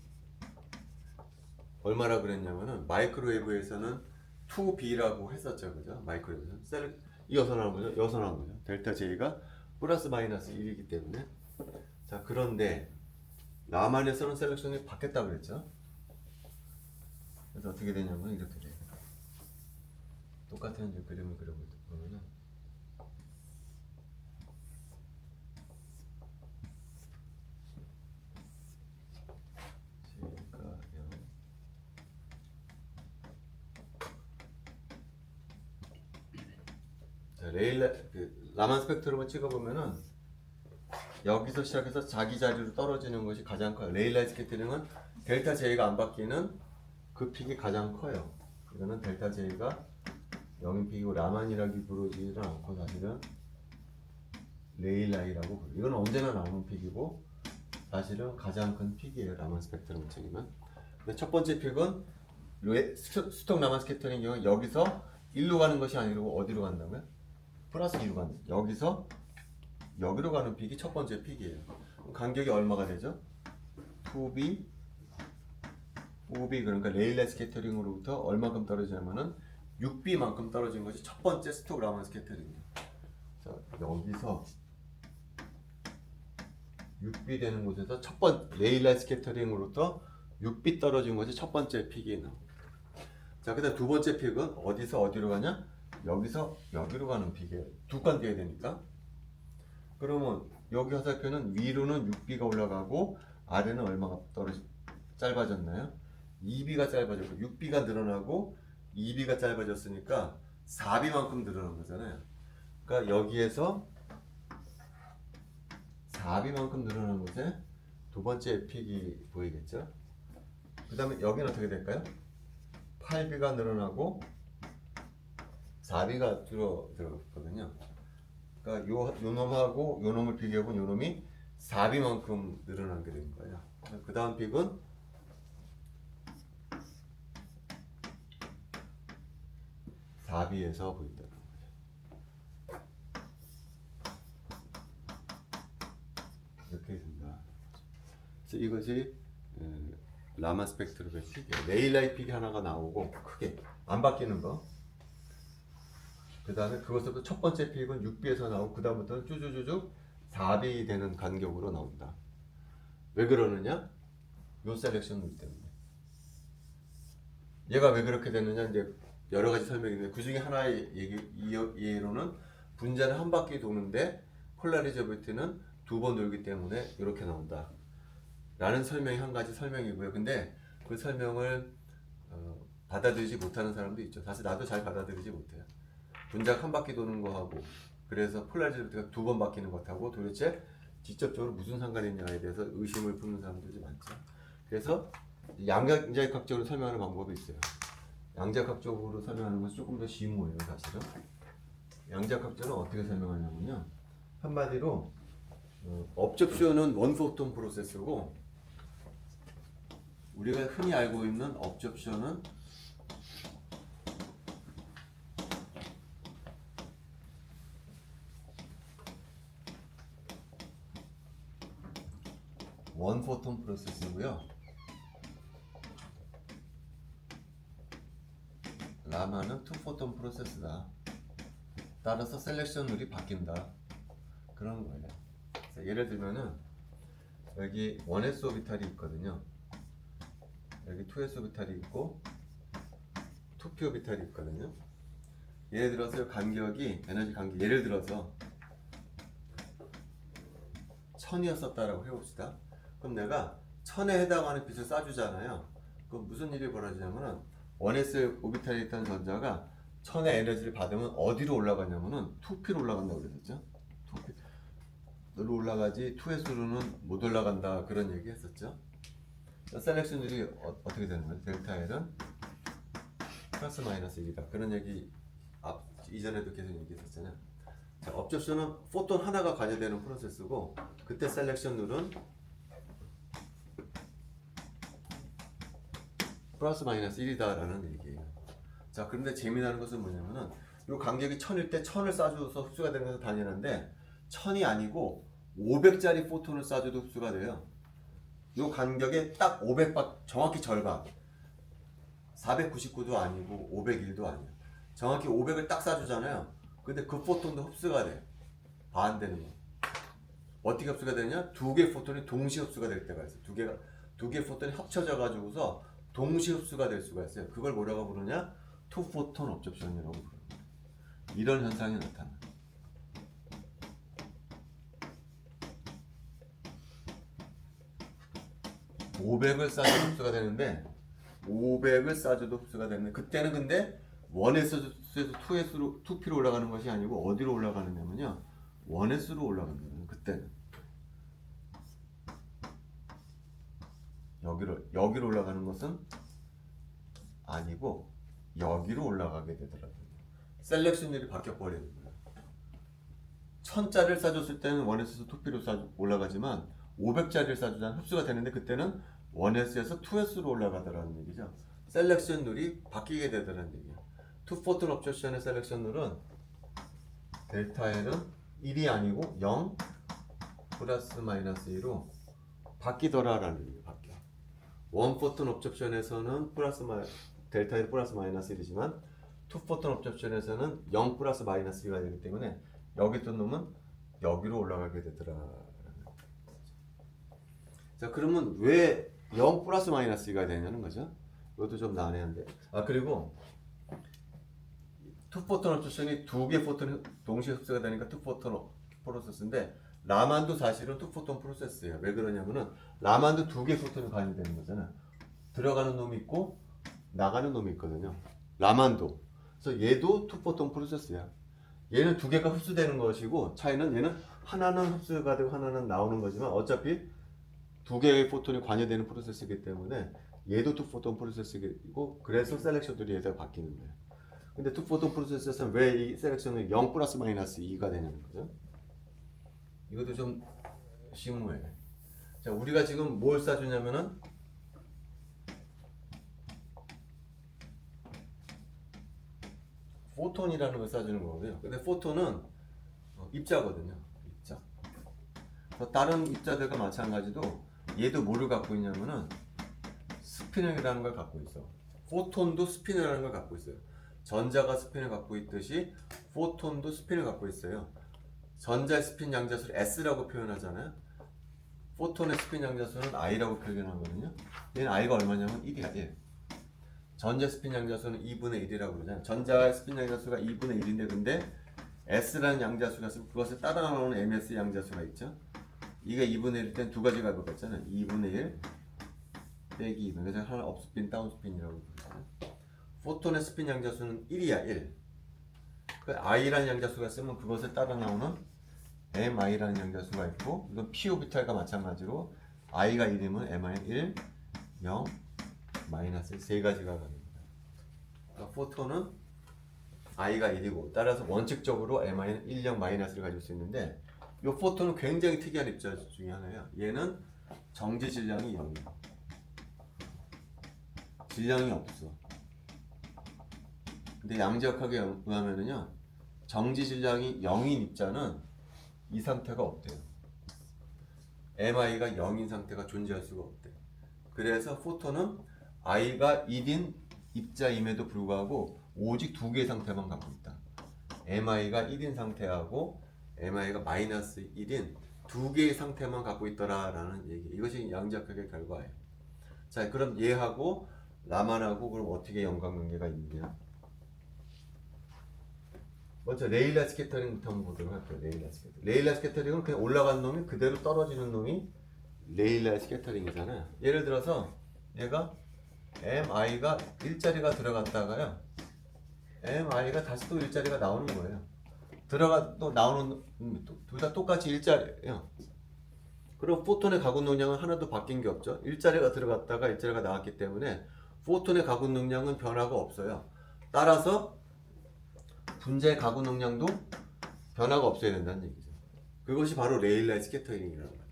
얼마라 그랬냐면은 마이크로웨이브에서는 2B라고 했었죠, 그죠? 마이크로웨이브에서는 이어서 나온 거죠, 이어서 나온 거죠. 델타 J가 플러스 마이너스 1이기 때문에 자 그런데 라만에서는 셀렉션이 바뀌었다고 그랬죠. 그래서 어떻게 되냐면 이렇게 돼요. 똑같은 이제 그림을 그려보면은 자, 라만 스펙트럼을 찍어보면은 여기서 시작해서 자기 자리로 떨어지는 것이 가장 커요. 레일라이 스케이트링은 델타 J가 안 바뀌는 그 픽이 가장 커요. 이거는 델타 J가 0인 픽이고 라만이라고 부르지는 않고 사실은 레일라이라고 부르죠. 이건 언제나 나오는 픽이고 사실은 가장 큰 픽이에요. 라만 스펙트럼 책이면. 근데 첫 번째 픽은 스톡 라만 스케이터링 경우 여기서 1로 가는 것이 아니고 어디로 간다고요? 플러스 2로 가는 여기서 여기로 가는 픽이 첫 번째 픽이에요. 간격이 얼마가 되죠? 2B, 5B 그러니까 레일라이 스케이터링으로부터 얼마큼 떨어지냐면은 6B만큼 떨어진 것이 첫 번째 스톡 라만 스케이터링이에요. 자, 여기서 6B 되는 곳에서 첫 번째 레일라이 스케이터링으로부터 6B 떨어진 것이 첫 번째 픽이에요. 자, 그다음 두 번째 픽은 어디서 어디로 가냐? 여기서 여기로 가는 픽이에요. 두 칸 띄어야 되니까. 그러면 여기 화살표는 위로는 6B가 올라가고 아래는 얼마가 짧아졌나요? 2B가 짧아졌고 6B가 늘어나고 2B가 짧아졌으니까 4B만큼 늘어난 거잖아요. 그러니까 여기에서 4B만큼 늘어난 곳에 두 번째 픽이 보이겠죠? 그 다음에 여기는 어떻게 될까요? 8B가 늘어나고 4B가 들어갔거든요. 그러니까 요 놈하고 요 놈을 비교해보면 요 놈이 4B만큼 늘어나게 된 거예요. 그 다음 픽은 4B에서 보인다는 거죠. 이렇게 된다. 그래서 이것이 라만 스펙트럼의 픽이에요. 레일라이 픽이 하나가 나오고 크게 안 바뀌는 거. 그 다음에 그것부터 첫 번째 픽은 6B에서 나오고 그 다음부터는 쭈쭈쭈쭈 4B 되는 간격으로 나온다. 왜 그러느냐? 요 셀렉션 룰 때문에. 얘가 왜 그렇게 됐느냐 이제 여러 가지 설명이 있는데 그 중에 하나의 예로는 분자는 한 바퀴 도는데 폴라리저비티는 두 번 돌기 때문에 이렇게 나온다. 라는 설명이 한 가지 설명이고요. 근데 그 설명을 받아들이지 못하는 사람도 있죠. 사실 나도 잘 받아들이지 못해요. 분자가 한 바퀴 도는 거하고 그래서 폴라리저비티가 두 번 바뀌는 것하고 도대체 직접적으로 무슨 상관이 있냐에 대해서 의심을 품는 사람들이 많죠. 그래서 양자역학적으로 설명하는 방법이 있어요. 양자역학적으로 설명하는 것은 조금 더 심오해요, 사실은. 양자역학적으로 어떻게 설명하냐면요. 한마디로 업접션은 원포톤 프로세스고 우리가 흔히 알고 있는 업접션은 원포톤 프로세스고요. 라마는 투포톤 프로세스다. 따라서 셀렉션 룰이 바뀐다. 그런 거예요. 예를 들면은 여기 1s 오비탈이 있거든요. 여기 2s 오비탈이 있고 2p 오비탈이 있거든요. 예를 들어서 간격이 에너지 간격 예를 들어서 1000이었었다라고 해봅시다. 그럼 내가 1000에 해당하는 빛을 쏴주잖아요. 그럼 무슨 일이 벌어지냐면은 1s 오비탈에 있던 전자가 1000의 에너지를 받으면 어디로 올라가냐면은 2p로 올라간다고 그랬었죠. 2p로 올라가지 2s로는 못 올라간다 그런 얘기 했었죠. 셀렉션들이 어떻게 되는 거예요? 델타 L은 플러스 마이너스 1이다. 그런 얘기 이전에도 계속 얘기했었잖아요. 자, 업접션은 포톤 하나가 관여되는 프로세스고 그때 셀렉션 룰은 플러스 마이너스 1이다라는 얘기예요. 자, 그런데 재미나는 것은 뭐냐면은 이 간격이 1000일 때 1000을 쏴줘서 흡수가 되는 것은 당연한데 1000이 아니고 500짜리 포톤을 쏴줘도 흡수가 돼요. 이 간격에 딱 500박 정확히 절반 499도 아니고 501도 아니에요. 정확히 500을 딱 쏴주잖아요. 근데 그 포톤도 흡수가 돼요. 반대는 거. 어떻게 흡수가 되냐? 두 개의 포톤이 동시에 흡수가 될 때가 있어요. 두 개의 포톤이 합쳐져 가지고서 동시 흡수가 될 수가 있어요. 그걸 뭐라고 부르냐? 투포톤 업접션이라고 부릅니다. 이런 현상이 나타나요. 500을 쏴줘도 흡수가 되는데 500을 쏴줘도 흡수가 되는데 그때는 근데 1S에서 2S로 2P로 올라가는 것이 아니고 어디로 올라가느냐면요 1S로 올라가는 거예요. 그때는 여기로 올라가는 것은 아니고 여기로 올라가게 되더라고요. 셀렉션율이 바뀌어 버리는 거예요. 1000짜리를 쏴줬을 때는 1S에서 2P로 올라가지만 500짜리를 쏴주자면 흡수가 되는데 그때는 1S에서 2S로 올라가더라는 얘기죠. 셀렉션 룰이 바뀌게 되더라는 얘기예요. 투포톤 업저션의 셀렉션 룰은 델타 L은 1이 아니고 0 플러스 마이너스 2로 바뀌더라라는 얘기예요. 바뀌어. 원포톤 업접션에서는 델타 L 플러스 마이너스 1이지만 투포톤 업접션에서는 0 플러스 마이너스 2가 되기 때문에 여기 있던 놈은 여기로 올라가게 되더라. 자, 그러면 왜 0 플러스 마이너스 2가 되냐는 거죠. 이것도 좀 난해한데. 그리고 투포톤 업접션이 두 개 포톤이 동시에 흡수가 되니까 투포톤 프로세스인데 라만도 사실은 투포톤 프로세스예요. 왜 그러냐면은 라만도 두 개 포톤이 관여되는 거잖아. 들어가는 놈이 있고 나가는 놈이 있거든요. 라만도. 그래서 얘도 투포톤 프로세스야. 얘는 두 개가 흡수되는 것이고 차이는 얘는 하나는 흡수가 되고 하나는 나오는 거지만 어차피 두 개의 포톤이 관여되는 프로세스이기 때문에 얘도 투포톤 프로세스이고 그래서 셀렉션들이 얘가 바뀌는 거예요. 근데 투포톤 프로세스에서는 왜 이 셀렉션은 0 플러스 마이너스 2가 되냐는 거죠. 이것도 좀 심오해. 자, 우리가 지금 뭘 쏴주냐면은 포톤이라는 걸 쏴주는 거고요. 근데 포톤은 입자거든요. 입자. 다른 입자들과 마찬가지도 얘도 뭐를 갖고 있냐면은 스피너이라는 걸 갖고 있어. 포톤도 스피너라는 걸 갖고 있어요. 전자가 스핀을 갖고 있듯이 포톤도 스핀을 갖고 있어요. 전자의 스핀 양자수를 S라고 표현하잖아요. 포톤의 스핀 양자수는 I라고 표현하거든요. 얘는 I가 얼마냐면 1이야. 1. 전자 스핀 양자수는 2분의 1이라고 그러잖아요. 전자의 스핀 양자수가 2분의 1인데 근데 S라는 양자수가 있으면 그것을 따라 나오는 MS 양자수가 있죠. 이게 2분의 1일 땐 두 가지가 있잖아요. 2분의 1 빼기 2분의 1. 그래서 하나 업스핀, 다운스핀이라고 부르잖아요. 포톤의 스핀 양자수는 1이야. 1. 그 I라는 양자수가 있으면 그것을 따라 나오는 MI라는 양자수가 있고 이건 P 오비탈과 마찬가지로 I가 1이면 MI는 1, 0, 마이너스 세 가지가 가능합니다. 그러니까 포톤은 I가 1이고 따라서 원칙적으로 MI는 1, 0, 마이너스를 가질 수 있는데 이 포톤은 굉장히 특이한 입자 중에 하나예요. 얘는 정지 질량이 0이야. 질량이 없어. 근데 양지역학에 의하면은요 정지 질량이 0인 입자는 이 상태가 없대요. MI가 0인 상태가 존재할 수가 없대. 그래서 포톤은 I가 1인 입자임에도 불구하고 오직 두 개의 상태만 갖고 있다. MI가 1인 상태하고 MI가 마이너스 1인 두 개의 상태만 갖고 있더라라는 얘기. 이것이 양자역학의 결과예요. 자, 그럼 얘하고 라만하고 그럼 어떻게 연관관계가 있느냐? 먼저 레일라 스캐터링부터 한번 보도록 할게요. 레일라 스캐터링. 레일라 스캐터링은 그냥 올라간 놈이 그대로 떨어지는 놈이 레일라 스캐터링이잖아요. 예를 들어서 얘가 mi가 일자리가 들어갔다가요, mi가 다시 또 일자리가 나오는 거예요. 들어가 또 나오는 둘 다 똑같이 일자리예요. 그럼 포톤의 가군 능량은 하나도 바뀐 게 없죠. 일자리가 들어갔다가 일자리가 나왔기 때문에 포톤의 가군 능량은 변화가 없어요. 따라서 분자의 가군 능량도 변화가 없어야 된다는 얘기죠. 그것이 바로 레일라의 스캐터링이라는 거예요.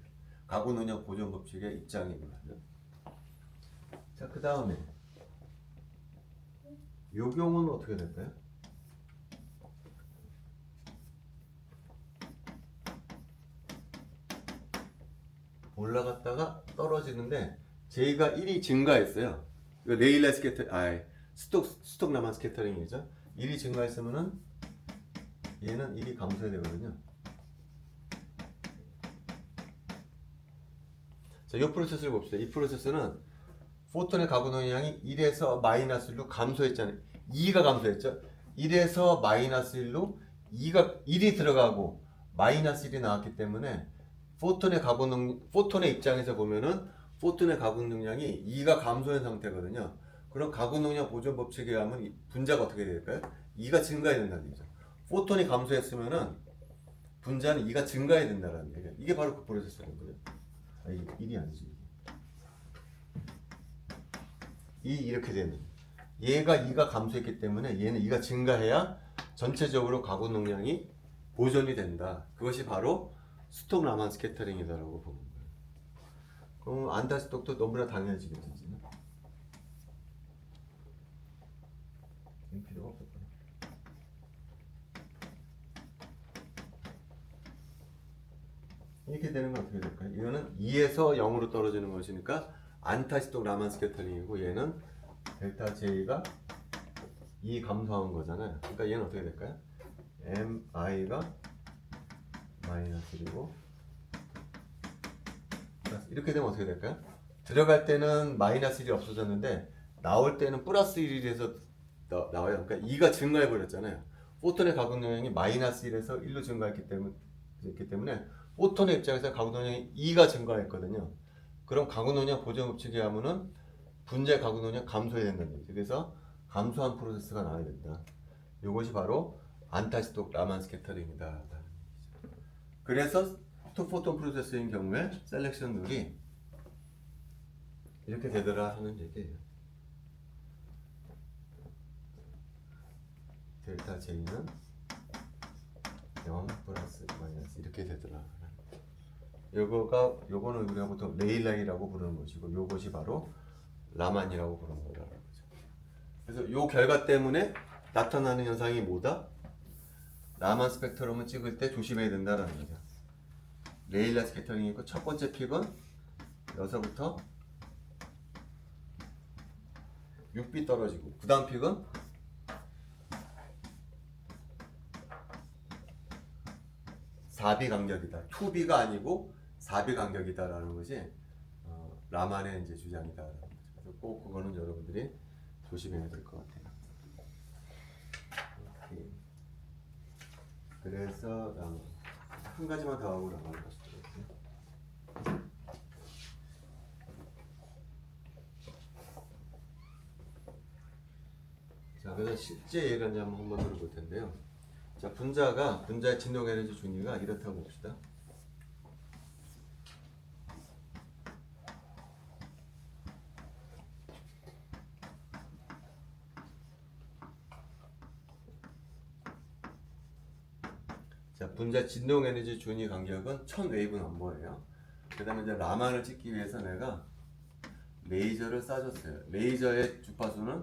가군 능량 보존 법칙의 입장이거든요. 자, 그 다음에 요 경우는 어떻게 될까요? 올라갔다가 떨어지는데 J가 1이 증가했어요. 이거 레일라 스캐터, 스톡 라만 스캐터링이죠. 1이 증가했으면은 얘는 1이 감소해야 되거든요. 자, 이 프로세스를 봅시다. 이 프로세스는 포톤의 가군 능량이 1에서 마이너스 1로 감소했잖아요. 2가 감소했죠. 1에서 마이너스 1로 1이 들어가고 마이너스 1이 나왔기 때문에 포톤의 입장에서 보면은 포톤의 가군 능량이 2가 감소한 상태거든요. 그럼 가군 능량 보존 법칙에 의하면 분자가 어떻게 될까요? 2가 증가해야 된다는 얘기죠. 포톤이 감소했으면은 분자는 2가 증가해야 된다는 얘기예요. 이게 바로 그 프로세스라는 거예요. 이게 1이 아니지. 이렇게 되는. 얘가 2가 감소했기 때문에 얘는 2가 증가해야 전체적으로 가군 능량이 보존이 된다. 그것이 바로 스톡 라만 스캐터링이다라고 보는 거예요. 그럼 안타스톡도 너무나 당연해지겠죠. 필요가 없었구나. 이렇게 되는 건 어떻게 될까요? 이거는 2에서 0으로 떨어지는 것이니까 안타스톡 라만 스캐터링이고, 얘는 델타 J가 2 감소한 거잖아요. 그러니까 얘는 어떻게 될까요? mi가 마이너스 1이고, 이렇게 되면 어떻게 될까요? 들어갈 때는 마이너스 1이 없어졌는데 나올 때는 플러스 1에서 나와요. 그러니까 2가 증가해 버렸잖아요. 포톤의 가군 능량이 마이너스 1에서 1로 증가했기 때문에 포톤의 입장에서 가군 능량이 2가 증가했거든요. 그럼 가군 능량 보존 법칙에 하면은 분자의 가군 능량 감소해야 된다는 얘기죠. 그래서 감소한 프로세스가 나와야 된다. 이것이 바로 안타스톡 라만 스캐터링이다. 그래서 투포톤 프로세스인 경우에 셀렉션 룰이 이렇게 되더라 하는 얘기예요. 델타 J는 0 플러스 마이너스 이렇게 되더라. 요거는 우리가 보통 레일라이라고 부르는 것이고, 요것이 바로 라만이라고 부르는 거라는 거죠. 그래서 요 결과 때문에 나타나는 현상이 뭐다? 라만 스펙트럼을 찍을 때 조심해야 된다는 거죠. 레일라 스캐터링이 있고, 첫 번째 픽은 여기서부터 6B 떨어지고, 그 다음 픽은 4B 간격이다. 2B가 아니고 4B 간격이다라는 것이 라만의 이제 주장이다라는 거죠. 그래서 꼭 그거는 여러분들이 조심해야 될 것 같아요. 오케이. 그래서 라만 한 가지만 더 하고 라만을 가시죠. 자, 그래서 실제 예를 한번 들어볼 텐데요. 자, 분자의 진동 에너지 준위가 이렇다고 봅시다. 자, 분자 진동 에너지 준위 간격은 1000 웨이브 넘버예요. 그 다음에 이제 라만을 찍기 위해서 내가 레이저를 쏴줬어요. 레이저의 주파수는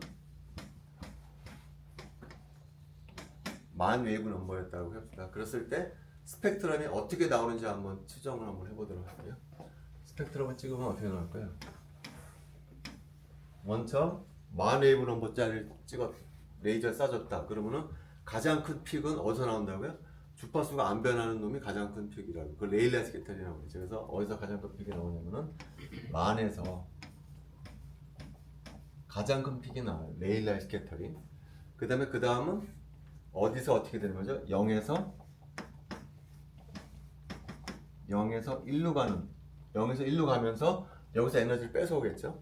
10,000 웨이브 넘버였다고 합시다. 그랬을 때 스펙트럼이 어떻게 나오는지 한번 추정을 한번 해보도록 할게요. 스펙트럼을 찍으면 어떻게 나올까요? 먼저 10,000 웨이브 넘버짜리 레이저를 쏴줬다. 그러면은 가장 큰 픽은 어디서 나온다고요? 주파수가 안 변하는 놈이 가장 큰 픽이라고. 그걸 레일라이 스캐터링이라고 그러죠. 그래서 어디서 가장 큰 픽이 나오냐면은 만에서 가장 큰 픽이 나와요. 레일라이 스캐터링. 그 다음은 어디서 어떻게 되는 거죠? 0에서 1로 가는, 0에서 1로 가면서 여기서 에너지를 뺏어오겠죠?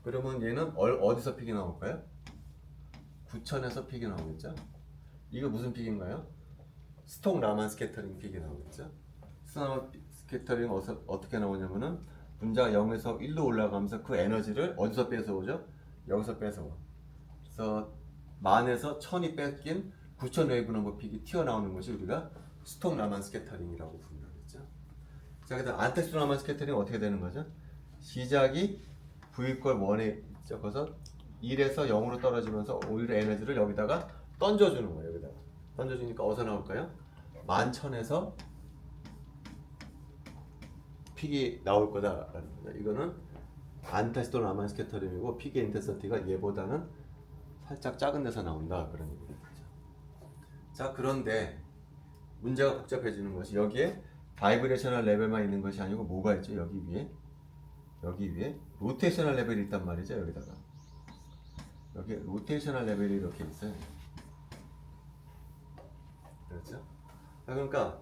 그러면 얘는 어디서 픽이 나올까요? 9천에서 픽이 나오겠죠? 이거 무슨 픽인가요? 스톡 라만 스캐터링 픽이 나오겠죠? 스톡 라만 스캐터링 어떻게 나오냐면은 분자가 0에서 1로 올라가면서 그 에너지를 어디서 뺏어오죠? 여기서 뺏어와. 그래서 만에서 1000이 뺏긴 9000 웨이브 넘버 픽이 튀어나오는 것이 우리가 스톡 라만 스캐터링이라고 부르겠죠. 자, 그다음 안텍스 라만 스캐터링 어떻게 되는 거죠? 시작이 V=1에 1에서 0으로 떨어지면서 오히려 에너지를 여기다가 던져주는 거예요. 여기다가 던져주니까 어디서 나올까요? 11,000에서 픽이 나올 거다라는 거죠. 이거는 안텍스 라만 스캐터링이고 픽의 인텐서티가 얘보다는 살짝 작은 데서 나온다 그런 얘기죠. 자, 그런데 문제가 복잡해지는 것이 여기에 바이브레이셔널 레벨만 있는 것이 아니고 뭐가 있죠? 여기 위에 로테이셔널 레벨이 있단 말이죠. 여기다가 여기 로테이셔널 레벨이 이렇게 있어요. 그렇죠? 자, 그러니까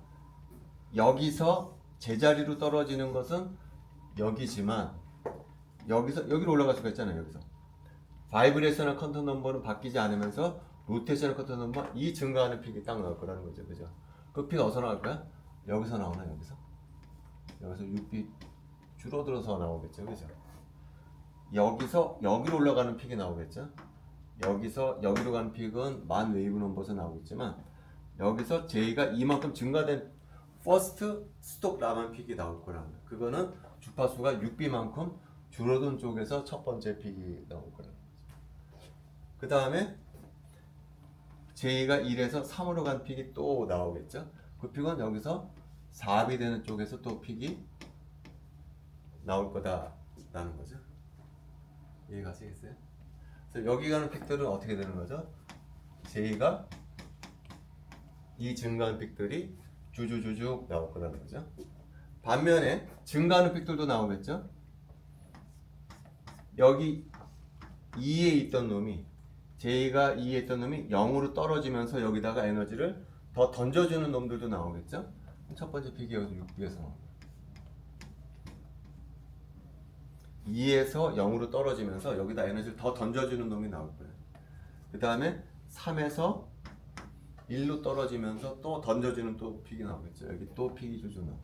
여기서 제자리로 떨어지는 것은 여기지만 여기서 여기로 올라갈 수가 있잖아요. 여기서 바이브레이셔널 컨트롤 넘버는 바뀌지 않으면서 로테이셔널 컨트롤 넘버 이 증가하는 픽이 딱 나올 거라는 거죠. 그죠? 그 픽 어디서 나올까요? 여기서 나오나? 여기서 6픽 줄어들어서 나오겠죠. 그죠? 여기서 여기로 올라가는 픽이 나오겠죠. 여기서 여기로 가는 픽은 만 웨이브 넘버에서 나오겠지만 여기서 J가 이만큼 증가된 퍼스트 스톡 라만 픽이 나올 거라는 거예요. 그거는 주파수가 6B만큼 줄어든 쪽에서 첫 번째 픽이 나올 거라는 거죠. 그 다음에 J가 1에서 3으로 간 픽이 또 나오겠죠. 그 픽은 여기서 4B 되는 쪽에서 또 픽이 나올 거다라는 거죠. 이해가 가시겠어요? 그래서 여기 가는 픽들은 어떻게 되는 거죠? J가 이 증가하는 픽들이 주주주쭉 나올 거라는 거죠. 반면에 증가하는 픽들도 나오겠죠. 여기 2에 있던 놈이 J가 2에 있던 놈이 0으로 떨어지면서 여기다가 에너지를 더 던져주는 놈들도 나오겠죠. 첫 번째 픽이 여기서 6B에서 나옵니다. 2에서 0으로 떨어지면서 여기다 에너지를 더 던져주는 놈이 나올 거예요. 그 다음에 3에서 1로 떨어지면서 또 던져주는 또 픽이 나오겠죠. 여기 또 픽이 주주 나오고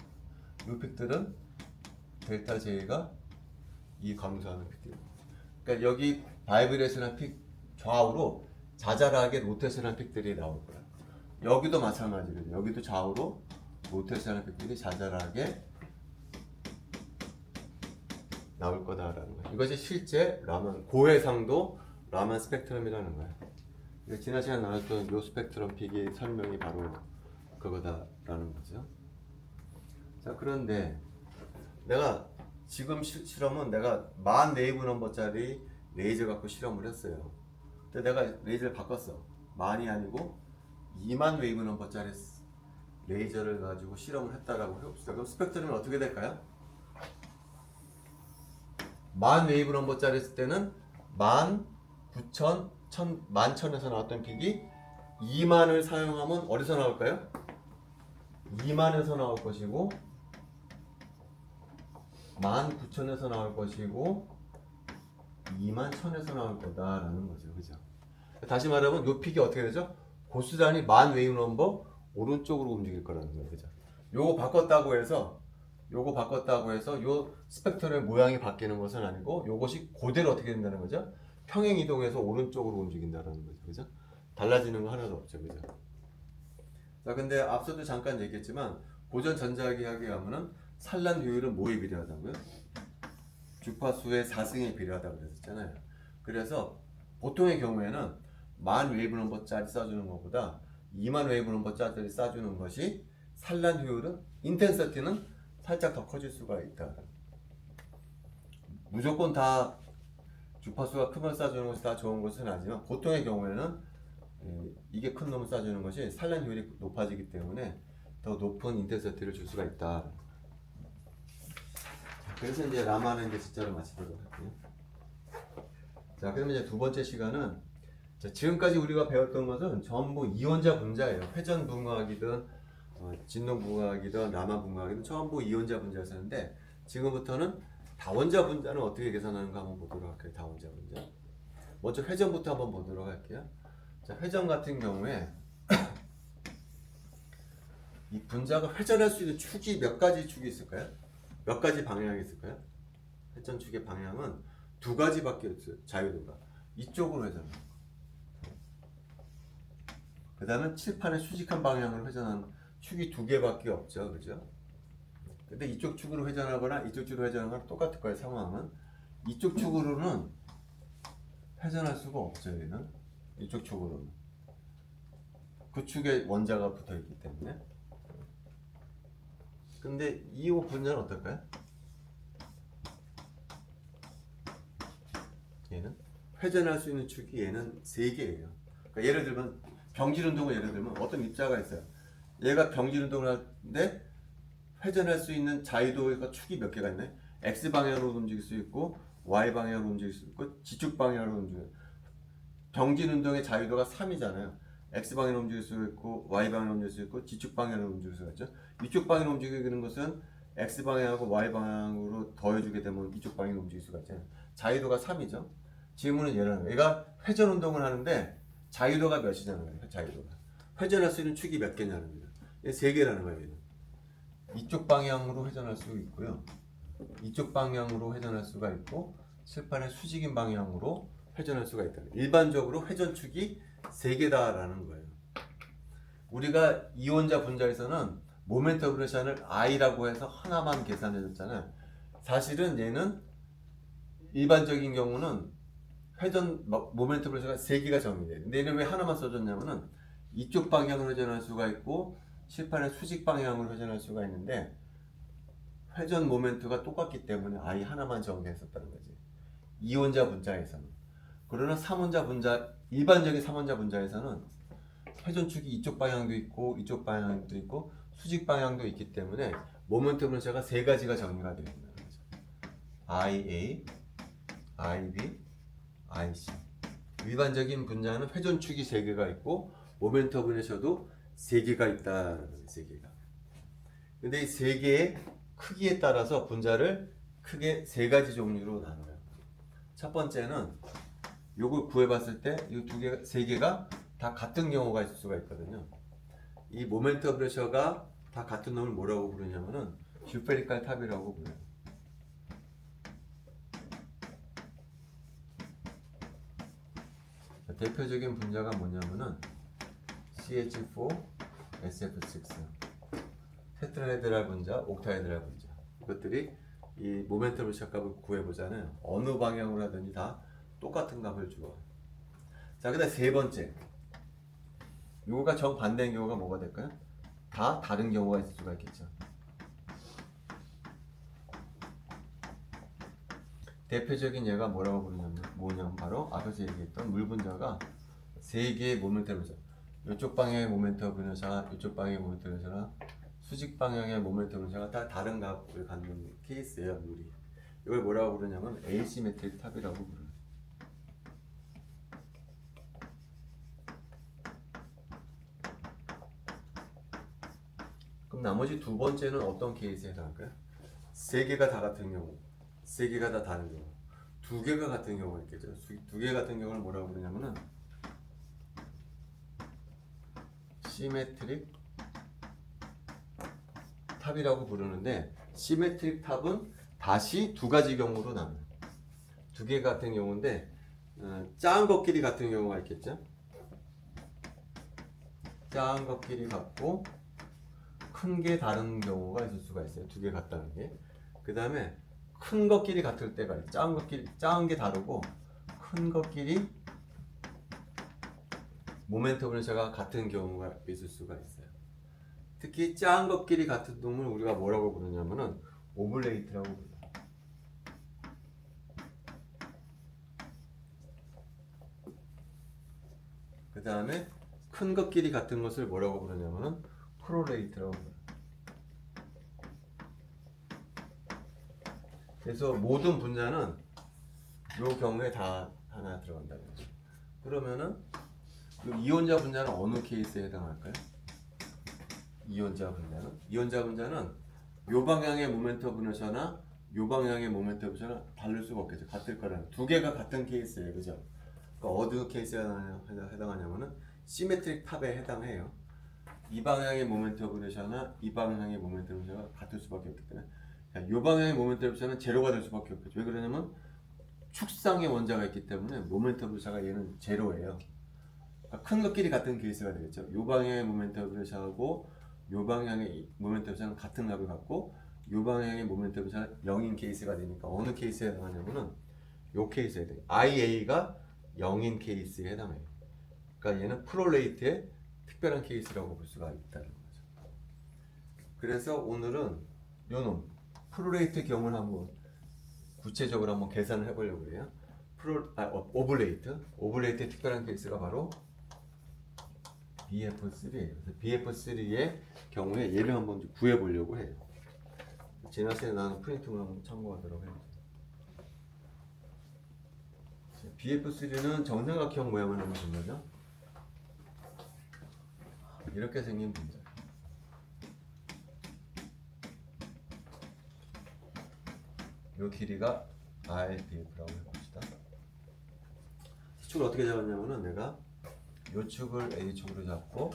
이 픽들은 델타 J가 이 감소하는 픽들. 그러니까 여기 바이브레이션한 픽 좌우로 자잘하게 로테이션한 픽들이 나올 거예요. 여기도 마찬가지거든요. 여기도 좌우로 로테이션한 픽들이 자잘하게 나올 거다라는 거예요. 이것이 실제 라만 고해상도 라만 스펙트럼이라는 거예요. 지난 시간에 나눴던 요 스펙트럼 픽의 설명이 바로 그거다라는 거죠. 자, 그런데 내가 지금 실험은 내가 10,000 웨이브 넘버짜리 레이저 갖고 실험을 했어요. 근데 내가 레이저를 바꿨어. 10,000이 아니고 20,000 웨이브 넘버짜리 레이저를 가지고 실험을 했다라고 해봅시다. 그럼 스펙트럼이 어떻게 될까요? 10,000 웨이브 넘버짜리 했을 때는 19,000, 11,000에서 나왔던 픽이 20,000을 사용하면 어디서 나올까요? 20,000에서 나올 것이고 19,000에서 나올 것이고 21,000에서 나올 거다라는 거죠. 그죠? 다시 말하면 요 픽이 어떻게 되죠? 고스란히 10,000 웨이브 넘버 오른쪽으로 움직일 거라는 거예요. 그죠? 요거 바꿨다고 해서 요 스펙트럼의 모양이 바뀌는 것은 아니고 요것이 그대로 어떻게 된다는 거죠? 평행 이동해서 오른쪽으로 움직인다는 거죠. 그죠? 달라지는 거 하나도 없죠. 그죠? 자, 근데 앞서도 잠깐 얘기했지만 고전 전자기하게 하면은 산란 효율은 뭐에 비례하다고요? 주파수의 4승에 비례하다고 그랬었잖아요. 그래서 보통의 경우에는 10,000 웨이브 넘버짜리 쏴주는 것보다 20,000 웨이브 넘버짜리 쏴주는 것이 산란 효율은 인텐서티는 살짝 더 커질 수가 있다. 무조건 다 주파수가 크면 쏴주는 것이 다 좋은 것은 아니지만 보통의 경우에는 이게 큰 놈을 쏴주는 것이 산란 효율이 높아지기 때문에 더 높은 인텐시티를 줄 수가 있다. 그래서 이제 라마는 이제 숫자를 마치도록 할게요. 자, 그러면 이제 두 번째 시간은, 자, 지금까지 우리가 배웠던 것은 전부 이원자 분자예요. 회전 분광학이든 진동 분광학이든 라마 분광학이든 전부 이원자 분자였었는데, 지금부터는 다원자 분자는 어떻게 계산하는가 한번 보도록 할게요. 다원자 분자. 먼저 회전부터 한번 보도록 할게요. 자, 회전 같은 경우에 이 분자가 회전할 수 있는 축이 몇 가지 축이 있을까요? 몇 가지 방향이 있을까요? 회전 축의 방향은 두 가지밖에 없어요. 자유도가 이쪽으로 회전합니다. 그 다음에 칠판의 수직한 방향으로 회전하는 축이 두 개밖에 없죠. 그죠? 근데 이쪽 축으로 회전하거나 이쪽 축으로 회전하거나 똑같을 거예요. 상황은 이쪽 축으로는 회전할 수가 없죠. 얘는 이쪽 축으로는 그 축에 원자가 붙어 있기 때문에. 근데 이 분자는 어떨까요? 얘는 회전할 수 있는 축이 얘는 3개예요. 그러니까 예를 들면 병질 운동을 예를 들면 어떤 입자가 있어요. 얘가 병질 운동을 하는데 회전할 수 있는 자유도가 축이 몇 개가 있네. X 방향으로 움직일 수 있고 Y 방향으로 움직일 수 있고 지축 방향으로 움직여요. 병질 운동의 자유도가 3이잖아요. X 방향으로 움직일 수 있고 Y 방향으로 움직일 수 있고 지축 방향으로 움직일 수가 있죠. 이쪽 방향으로 움직이는 것은 X 방향하고 Y 방향으로 더해주게 되면 이쪽 방향으로 움직일 수가 있잖아요. 자유도가 3이죠. 질문은 얘는 얘가 회전 운동을 하는데 자유도가 몇이냐는 거예요. 자유도가 회전할 수 있는 축이 몇 개냐는 거예요. 얘 3개라는 거예요. 얘는. 이쪽 방향으로 회전할 수 있고요. 이쪽 방향으로 회전할 수가 있고 칠판의 수직인 방향으로 회전할 수가 있다. 일반적으로 회전축이 3개다라는 거예요. 우리가 이원자 분자에서는 모멘트 오브 이너시아를 I라고 해서 하나만 계산해 줬잖아요. 사실은 얘는 일반적인 경우는 회전 모멘트 오브 이너시아가 3개가 정의돼요. 근데 얘는 왜 하나만 써줬냐면은 이쪽 방향으로 회전할 수가 있고 칠판의 수직 방향으로 회전할 수가 있는데 회전 모멘트가 똑같기 때문에 I 하나만 정의했었다는 거지. 이원자 분자에서는. 그러나 3원자 분자, 일반적인 3원자 분자에서는 회전축이 이쪽 방향도 있고 이쪽 방향도 있고 수직 방향도 있기 때문에 모멘트 분자가 3가지가 정의가 되어 있는 거죠. IA, IB, IC. 일반적인 분자는 회전축이 3개가 있고 모멘트 분자도 3개가 있다. 3개가. 근데 이 3개의 크기에 따라서 분자를 크게 3가지 종류로 나눠요. 첫 번째는 요걸 구해봤을 때 이 3개가 다 같은 경우가 있을 수가 있거든요. 이 모멘트 오브 이너시아가 다 같은 놈을 뭐라고 부르냐면은 슈페리칼 탑이라고 불러요. 대표적인 분자가 뭐냐면은 CH4SF6 테트라헤드랄 분자, 옥타헤드랄 분자. 이것들이 이 모멘트 오브 이너시아 값을 구해보자는 어느 방향으로 하든지 다 똑같은 값을 주어. 자, 그다음 세 번째. 요거가 정반대인 경우가 뭐가 될까요? 다 다른 경우가 있을 수가 있겠죠. 대표적인 예가 뭐냐면 바로 앞에서 얘기했던 물 분자가 3개의 모멘트 오브 이너시아. 이쪽 방향의 모멘트 오브 이너시아, 이쪽 방향의 모멘트 오브 이너시아, 수직 방향의 모멘트 오브 이너시아가 다 다른 값을 갖는 케이스예요, 물이. 이걸 뭐라고 부르냐면 에이시메트릭 탑이라고 부르요. 그럼 나머지 두 번째는 어떤 케이스에 해당할까요? 3개가 다 같은 경우, 3개가 다 다른 경우, 2개가 같은 경우가 있겠죠. 2개 같은 경우는 뭐라고 부르냐면은 시메트릭 탑이라고 부르는데, 시메트릭 탑은 다시 2가지 경우로 나눠요. 2개 같은 경우인데 작은 것끼리 같은 경우가 있겠죠. 작은 것끼리 같고 큰 게 다른 경우가 있을 수가 있어요. 2개 같다는 게. 그 다음에 큰 것끼리 같을 때가 있어요. 작은 게 다르고 큰 것끼리 모멘트 오브 이너시아가 같은 경우가 있을 수가 있어요. 특히 작은 것끼리 같은 놈을 우리가 뭐라고 부르냐면은 오블레이트라고 불러요. 그 다음에 큰 것끼리 같은 것을 뭐라고 부르냐면은 프로레이트라고 불러요. 그래서 모든 분자는 이 경우에 다 하나 들어간다는 거죠. 그러면은 이 이온자 분자는 어느 케이스에 해당할까요? 이온자 분자는 요 방향의 모멘트 오브 이너시아나 요 방향의 모멘트 오브 이너시아가 다를 수가 없겠죠. 같을 거라는. 두 개가 같은 케이스예요, 그죠? 그러니까 어느 케이스에 해당하냐면은 시메트릭 탑에 해당해요. 이 방향의 모멘트 오브 이너시아나 이 방향의 모멘트 오브 이너시아가 같을 수밖에 없기 때문에 이 방향의 모멘트 오브 이너시아는 제로가 될 수밖에 없겠죠. 왜 그러냐면 축상의 원자가 있기 때문에 모멘트 오브 이너시아가 얘는 제로예요. 그러니까 큰 것끼리 같은 케이스가 되겠죠. 요 방향의 모멘트 오브 이너시아하고 요 방향의 모멘트 오브 이너시아는 같은 값을 갖고 요 방향의 모멘트 오브 이너시아는 0인 케이스가 되니까 어느 케이스에 해당하냐면은 요 케이스에 해당해요. IA가 0인 케이스에 해당해요. 그러니까 얘는 프로레이트의 특별한 케이스라고 볼 수가 있다는 거죠. 그래서 오늘은 요놈 프로레이트 경우를 한번 구체적으로 한번 계산을 해보려고 해요. 오블레이트의 특별한 케이스가 바로 BF3예요. BF3의 경우에 얘를 한번 구해보려고 해요. 지난 시간에 나눈 프린트물 한번 참고하도록 해요. BF3는 정삼각형 모양을 한번 본 거죠. 이렇게 생긴 분자. 요 길이가 RBF라고 해봅시다. 축을 어떻게 잡았냐면은 내가 요 축을 A축으로 잡고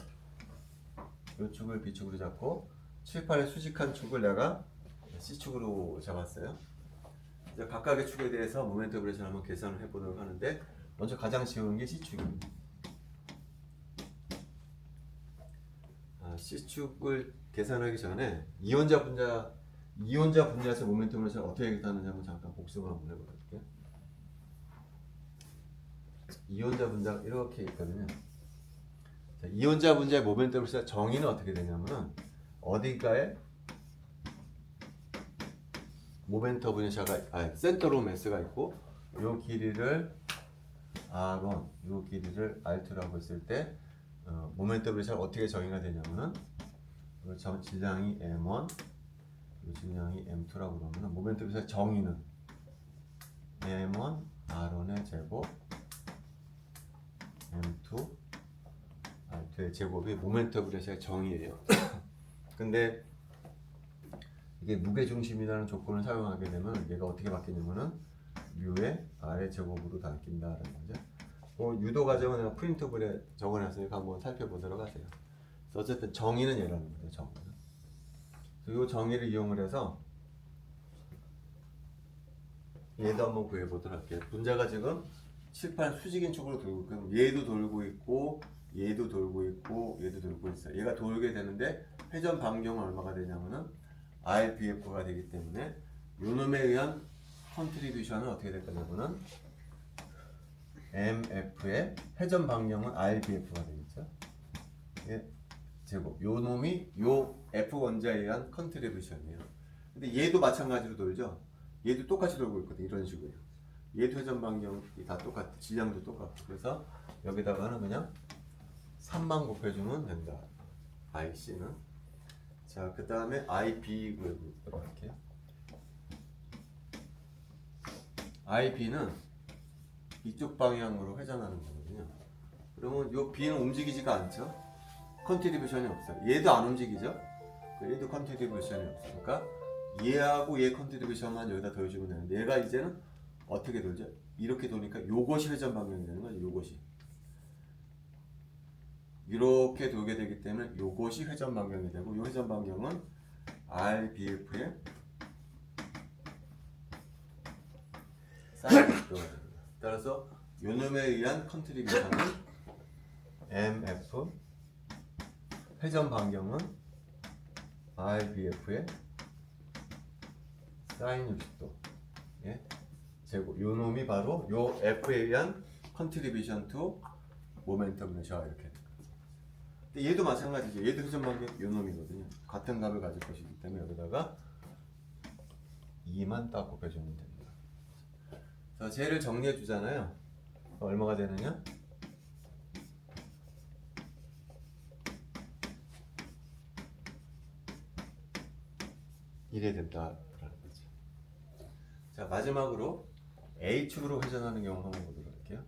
요 축을 B축으로 잡고 7, 8의 수직한 축을 내가 C축으로 잡았어요. 이제 각각의 축에 대해서 모멘트 오브 이너시아를 한번 계산을 해보도록 하는데 먼저 가장 쉬운 게 C축입니다. C축을 계산하기 전에 이온자 분자에서 모멘트 오브 이너시아를 어떻게 계산하는지 한번 잠깐 복습을 한번 해볼게요. 이온자 분자가 이렇게 있거든요. 자, 이온자 분자의 모멘트 오브 이너시아 정의는 어떻게 되냐면은 어디가에 모멘트 오브 이너시아가 센터로 매스가 있고 요 길이를 R1, 요 길이를 R2라고 했을 때 모멘트 오브 이너시아가 어떻게 정의가 되냐면은 요 질량이 M1, 요 질량이 M2라고 그러면은 모멘트 오브 이너시아 정의는 M1 R1의 제곱 M2 R2의 제곱이 모멘트 오브 이너시아의 정의예요. 근데 이게 무게중심이라는 조건을 사용하게 되면 얘가 어떻게 바뀌냐면은 뮤의 R의 제곱으로 바뀐다라는 거죠. 유도 과정은 내가 프린트블에 적어놨으니까 한번 살펴보도록 하세요. 어쨌든 정의는 얘라는 거죠. 정의는. 이 정의를 이용을 해서 얘도 한번 구해보도록 할게요. 분자가 지금 7, 8 수직인 축으로 돌고 있고 얘도 돌고 있고 얘도 돌고 있고 얘도 돌고 있어요. 얘가 돌게 되는데 회전 반경은 얼마가 되냐면은 RBF가 되기 때문에 요놈에 의한 컨트리뷰션은 어떻게 될 거냐면은 MF의 회전 반경은 RBF가 되겠죠. 예, 제곱. 요놈이 요 F 원자에 의한 컨트리뷰션이에요. 근데 얘도 마찬가지로 돌죠. 얘도 똑같이 돌고 있거든. 이런 식으로. 얘도 회전 반경이 다 똑같아. 질량도 똑같고. 그래서 여기다가는 그냥 3만 곱해주면 된다. IC는. 자, 그 다음에 IB 구해보도록 할게요. IB는 이쪽 방향으로 회전하는 거거든요. 그러면 이 B는 움직이지가 않죠. 컨트리뷰션이 없어요. 얘도 안 움직이죠. 얘도 컨트리뷰션이 없어요. 그러니까 얘하고 얘 컨트리뷰션만 여기다 더해주면 되는데 얘가 이제는 어떻게 돌죠? 이렇게 도니까 요것이 회전 방향이 되는 거죠. 요것이. 이렇게 돌게 되기 때문에 요것이 회전 반경이 되고 요 회전 반경은 RBF의 사인 60도가 됩니다. 따라서 요놈에 의한 컨트리뷰션은 MF 회전 반경은 RBF의 사인 60도 예? 제곱 요놈이 바로 요 F에 의한 컨트리뷰션 투 모멘텀 이너시아 이렇게 근데 얘도 마찬가지죠. 얘도 회전 반경 요 놈이거든요. 같은 값을 가질 것이기 때문에 여기다가 2만 딱 곱해주면 됩니다. 자, 쟤를 정리해 주잖아요. 얼마가 되느냐? 이래야 된다라는 거죠. 자, 마지막으로 H축으로 회전하는 경우 한번 보도록 할게요.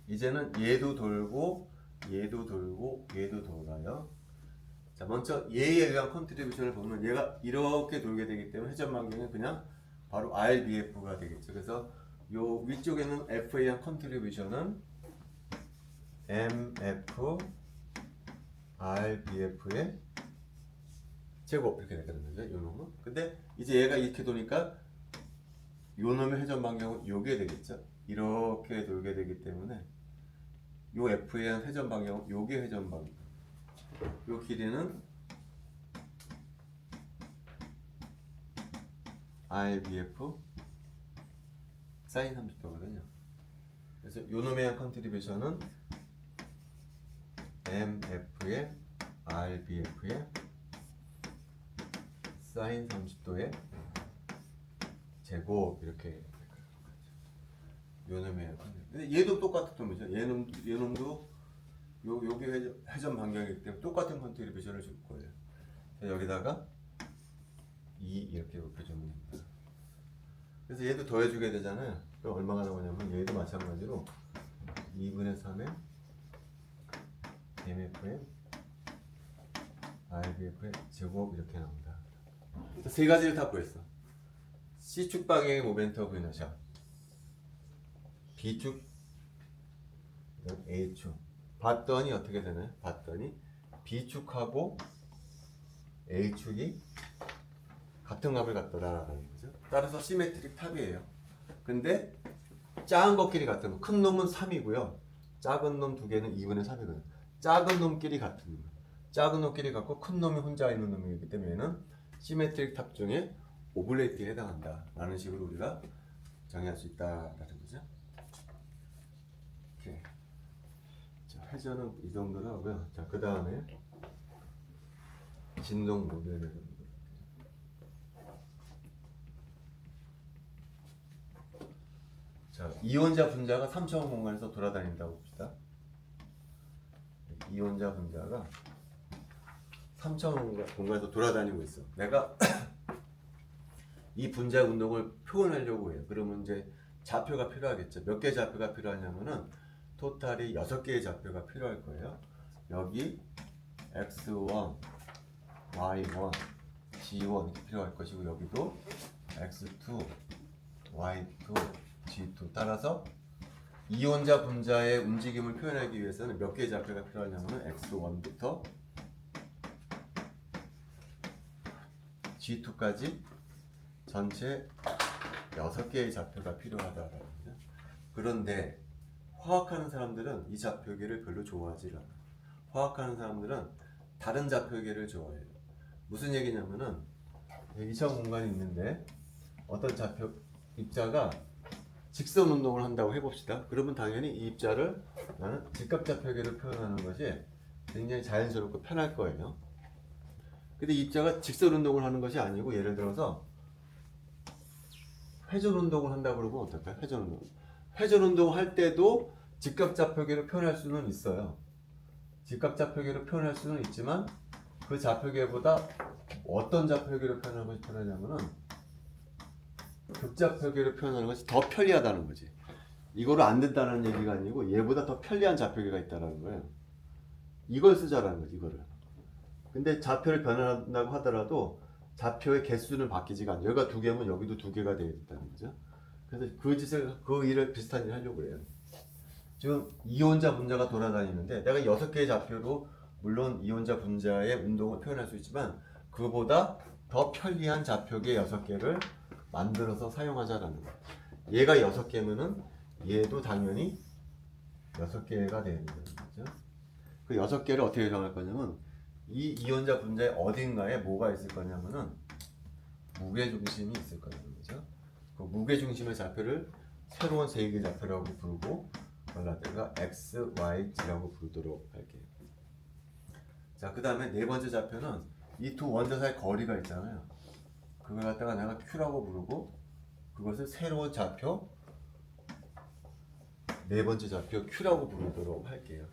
이제는 얘도 돌고 얘도 돌고 얘도 돌아요. 자, 먼저 얘에 의한 컨트리뷰션을 보면 얘가 이렇게 돌게 되기 때문에 회전 반경은 그냥 바로 RBF가 되겠죠. 그래서 요 위쪽에는 F에 의한 컨트리뷰션은 MF RBF의 제곱 이렇게 되거든요. 요 놈은. 근데 이제 얘가 이렇게 도니까 요 놈의 회전 반경은 요게 되겠죠. 이렇게 돌게 되기 때문에 요 F에 의한 회전 방향은 요게 회전 방향. 요 길이는 RBF 사인 30도거든요. 그래서 요 놈에 의한 컨트리뷰션은 MF의 RBF의 사인 30도의 제곱 이렇게 요 놈에 의한 컨트리뷰션. 근데 얘도 똑같은 놈이죠. 얘놈도 요게 회전 반경이기 때문에 똑같은 컨트리뷰션을 줄 거예요. 여기다가 2 이렇게 높여주면 됩니다. 그래서 얘도 더해주게 되잖아요. 그럼 얼마가 나오냐면 얘도 마찬가지로 2분의 3의 MF의 RBF의 제곱 이렇게 나온다. 그래서 세 가지를 다 구했어. C축 방향의 모멘트 오브 이너샤, B축, A축. 봤더니 어떻게 되나요? 봤더니 B축하고 A축이 같은 값을 갖더라라는 거죠. 따라서 시메트릭 탑이에요. 근데 작은 것끼리 같은 거. 큰 놈은 3이고요. 작은 놈 두 개는 2분의 3이거든요. 작은 놈끼리 같은 놈. 작은 놈끼리 같고 큰 놈이 혼자 있는 놈이기 때문에 얘는 시메트릭 탑 중에 오블레이트에 해당한다 라는 식으로 우리가 정의할 수 있다라는 거죠. 오케이. 자, 회전은 이 정도로 하고요. 자, 그 다음에 진동 모델에 대해서 자, 이온자 분자가 3차원 공간에서 돌아다닌다고 봅시다. 이온자 분자가 3차원 공간에서 돌아다니고 있어. 내가 이 분자 운동을 표현하려고 해요. 그러면 이제 좌표가 필요하겠죠. 몇 개의 좌표가 필요하냐면은 토탈이 6개의 좌표가 필요할 거예요. 여기 x1, y1, g1 이렇게 필요할 것이고 여기도 x2, y2, g2 따라서 이온자 분자의 움직임을 표현하기 위해서는 몇 개의 좌표가 필요하냐면 x1부터 g2까지 전체 6개의 좌표가 필요하다라는 거죠. 그런데 화학하는 사람들은 이 좌표계를 별로 좋아하지 않아요. 화학하는 사람들은 다른 좌표계를 좋아해요. 무슨 얘기냐면은 2차원 공간이 있는데 어떤 좌표 입자가 직선 운동을 한다고 해봅시다. 그러면 당연히 이 입자를 나는 직각좌표계로 표현하는 것이 굉장히 자연스럽고 편할 거예요. 근데 이 입자가 직선 운동을 하는 것이 아니고 예를 들어서 회전 운동을 한다고 그러면 어떨까요? 회전 운동. 회전 운동을 할 때도 직각좌표계로 표현할 수는 있어요. 직각좌표계로 표현할 수는 있지만 그 좌표계보다 어떤 좌표계로 표현하는 것이 편하냐면은 극좌표계로 표현하는 것이 더 편리하다는 거지. 이거로 안 된다는 얘기가 아니고 얘보다 더 편리한 좌표계가 있다는 거예요. 이걸 쓰자라는 거지, 이거를. 근데 좌표를 변환한다고 하더라도 좌표의 개수는 바뀌지가 않아요. 여기가 2개면 여기도 2개가 되어 있다는 거죠. 그래서 그 일을 비슷한 일을 하려고 해요. 지금 이온자 분자가 돌아다니는데 내가 6개의 좌표로 물론 이온자 분자의 운동을 표현할 수 있지만 그보다 더 편리한 좌표계 6개를 만들어서 사용하자라는 거예요. 얘가 6개면은 얘도 당연히 6개가 되는 거죠. 그 6개를 어떻게 정할 거냐면 이 이온자 분자의 어딘가에 뭐가 있을 거냐면은 무게중심이 있을 거라는 거죠. 그 무게중심의 좌표를 새로운 세 개의 좌표라고 부르고 그걸 갖다가 x, y, z라고 부르도록 할게요. 자, 그 다음에 네 번째 좌표는 이 두 원자 사이 거리가 있잖아요. 그걸 갖다가 내가 q라고 부르고 그것을 새로운 좌표 네 번째 좌표 q라고 부르도록 할게요.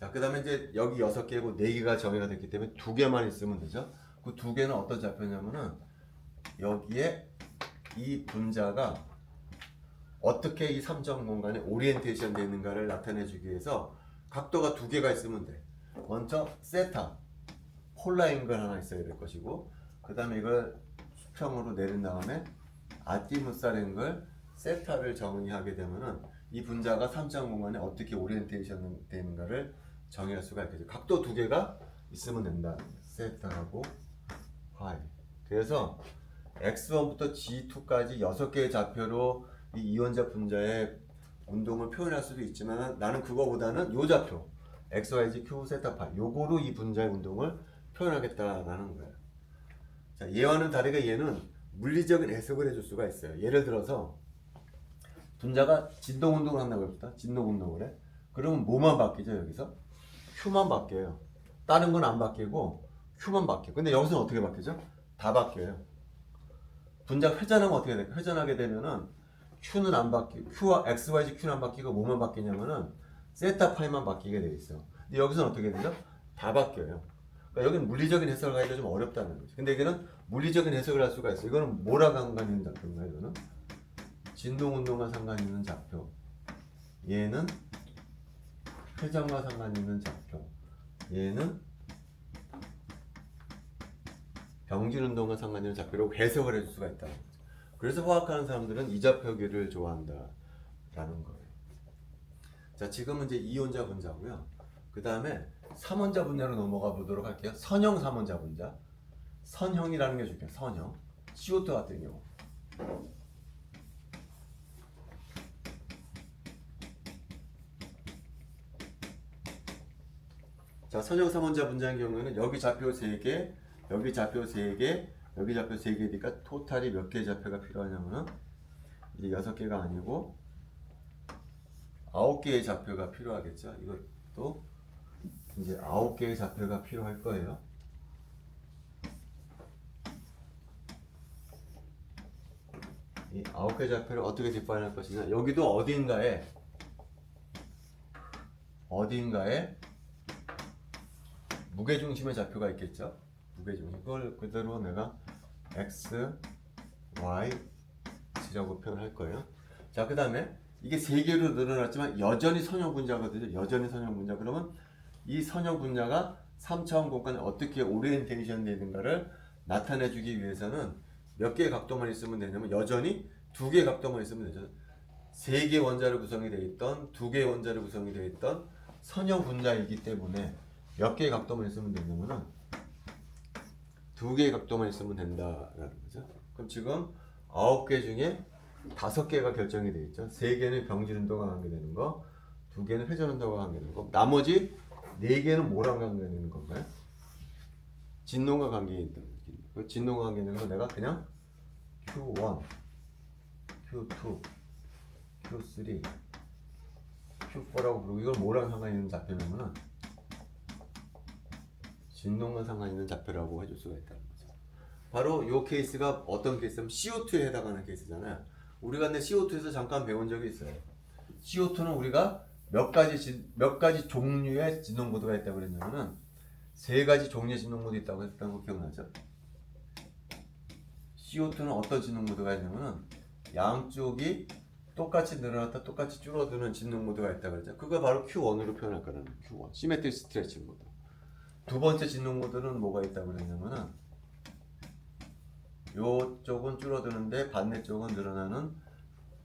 자, 그 다음에 이제 여기 6개고 4개가 정의가 됐기 때문에 2개만 있으면 되죠. 그 두 개는 어떤 좌표냐면은 여기에 이 분자가 어떻게 이 삼정 공간에 오리엔테이션 되는가를 나타내주기 위해서 각도가 두 개가 있으면 돼. 먼저 세타 폴라인 걸 하나 있어야 될 것이고, 그 다음에 이걸 수평으로 내린 다음에 아티무사인 걸 세타를 정의하게 되면은 이 분자가 삼정 공간에 어떻게 오리엔테이션 되는가를 정의할 수가 있겠죠. 각도 두 개가 있으면 된다. 세타하고 파이. 그래서 x1부터 g2까지 6개의 좌표로 이 이원자 분자의 운동을 표현할 수도 있지만 나는 그거보다는 요 좌표 x, y, z, q, 세타, 파 요거로 이 분자의 운동을 표현하겠다라는 거예요. 자, 얘와는 다르게 얘는 물리적인 해석을 해줄 수가 있어요. 예를 들어서 분자가 진동 운동을 한다고 합시다. 진동 운동을 해. 그러면 뭐만 바뀌죠? 여기서 q만 바뀌어요. 다른 건 안 바뀌고 q만 바뀌어요. 근데 여기서는 어떻게 바뀌죠? 다 바뀌어요. 분자 회전하면 어떻게 될까요? 회전하게 되면은 q는 안 바뀌고 q와 x, y, z, q는 안 바뀌고 뭐만 바뀌냐면은 세타 파이만 바뀌게 돼 있어. 근데 여기서는 어떻게 되죠? 다 바뀌어요. 그러니까 여기는 물리적인 해석을 하기가 좀 어렵다는 거죠. 근데 여기는 물리적인 해석을 할 수가 있어요. 이거는 뭐랑 상관 있는 좌표인가요? 이거는 진동 운동과 상관 있는 좌표. 얘는 회전과 상관 있는 좌표. 얘는 병진 운동과 상관 있는 좌표로 해석을 해줄 수가 있다. 그래서 화학하는 사람들은 이 좌표기를 좋아한다라는 거예요. 자, 지금은 이제 이온자 분자고요. 그 다음에 3원자 분자로 넘어가 보도록 할게요. 선형 3원자 분자. 선형이라는 게 줄게요. 선형. CO2 같은 경우. 자, 선형 3원자 분자의 경우에는 여기 좌표 3개, 여기 좌표 3개, 여기 좌표 3개니까 토탈이 몇 개의 좌표가 필요하냐면은 이제 6개가 아니고 9개의 좌표가 필요하겠죠. 이것도 이제 9개의 좌표가 필요할 거예요. 이 9개 좌표를 어떻게 디파인할 것이냐. 여기도 어딘가에 무게중심의 좌표가 있겠죠. 무게중심. 그걸 그대로 내가 x, y, z라고 표현할 거예요. 자, 그 다음에 이게 3개로 늘어났지만 여전히 선형 분자거든요. 여전히 선형 분자. 그러면 이 선형 분자가 3차원 공간에 어떻게 오리엔테이션 되는가를 나타내주기 위해서는 몇 개의 각도만 있으면 되냐면 여전히 2개의 각도만 있으면 되죠. 3개의 원자로 구성이 되어 있던 2개의 원자로 구성이 되어 있던 선형 분자이기 때문에 몇 개의 각도만 있으면 되냐면은 2개의 각도만 있으면 된다라는 거죠. 그럼 지금 9개 중에 5개가 결정이 되어 있죠. 3개는 병진 운동과 관계되는 거, 2개는 회전 운동과 관계되는 거, 나머지 4개는 뭐랑 관계되는 건가요? 진동과 관계있는 그 진동과 관계있는 거 내가 그냥 Q1, Q2, Q3, Q4라고 부르고 이걸 뭐랑 상관 있는 좌표냐면은 진동과 상관 있는 좌표라고 해줄 수가 있다는 거죠. 바로 이 케이스가 어떤 케이스냐면 CO2에 해당하는 케이스잖아요. 우리가 근데 CO2에서 잠깐 배운 적이 있어요. CO2는 우리가 몇 가지 종류의 진동 모드가 있다고 그랬냐면은 3가지 종류의 진동 모드 있다고 했던 거 기억나죠? CO2는 어떤 진동 모드가 있냐면은 양쪽이 똑같이 늘어났다 똑같이 줄어드는 진동 모드가 있다고 그랬죠. 그걸 바로 Q1으로 표현할 거라는 Q1. 시메트릭 스트레칭 모드. 두 번째 진동 모드는 뭐가 있다고 그랬냐면은 요쪽은 줄어드는데 반대쪽은 늘어나는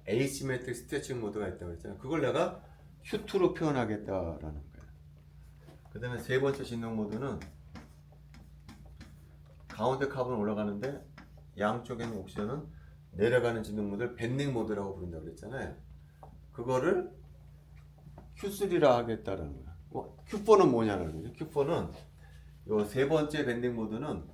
에이시메트릭 스트레칭 모드가 있다고 했잖아요. 그걸 내가 Q2로 표현하겠다라는 거예요. 그 다음에 세 번째 진동 모드는 가운데 카본 올라가는데 양쪽에 있는 옥시전은 내려가는 진동 모드를 밴딩 모드라고 부른다고 그랬잖아요. 그거를 Q3라 하겠다라는 거야. Q4는 뭐냐는 거죠. Q4는 요 세 번째 밴딩 모드는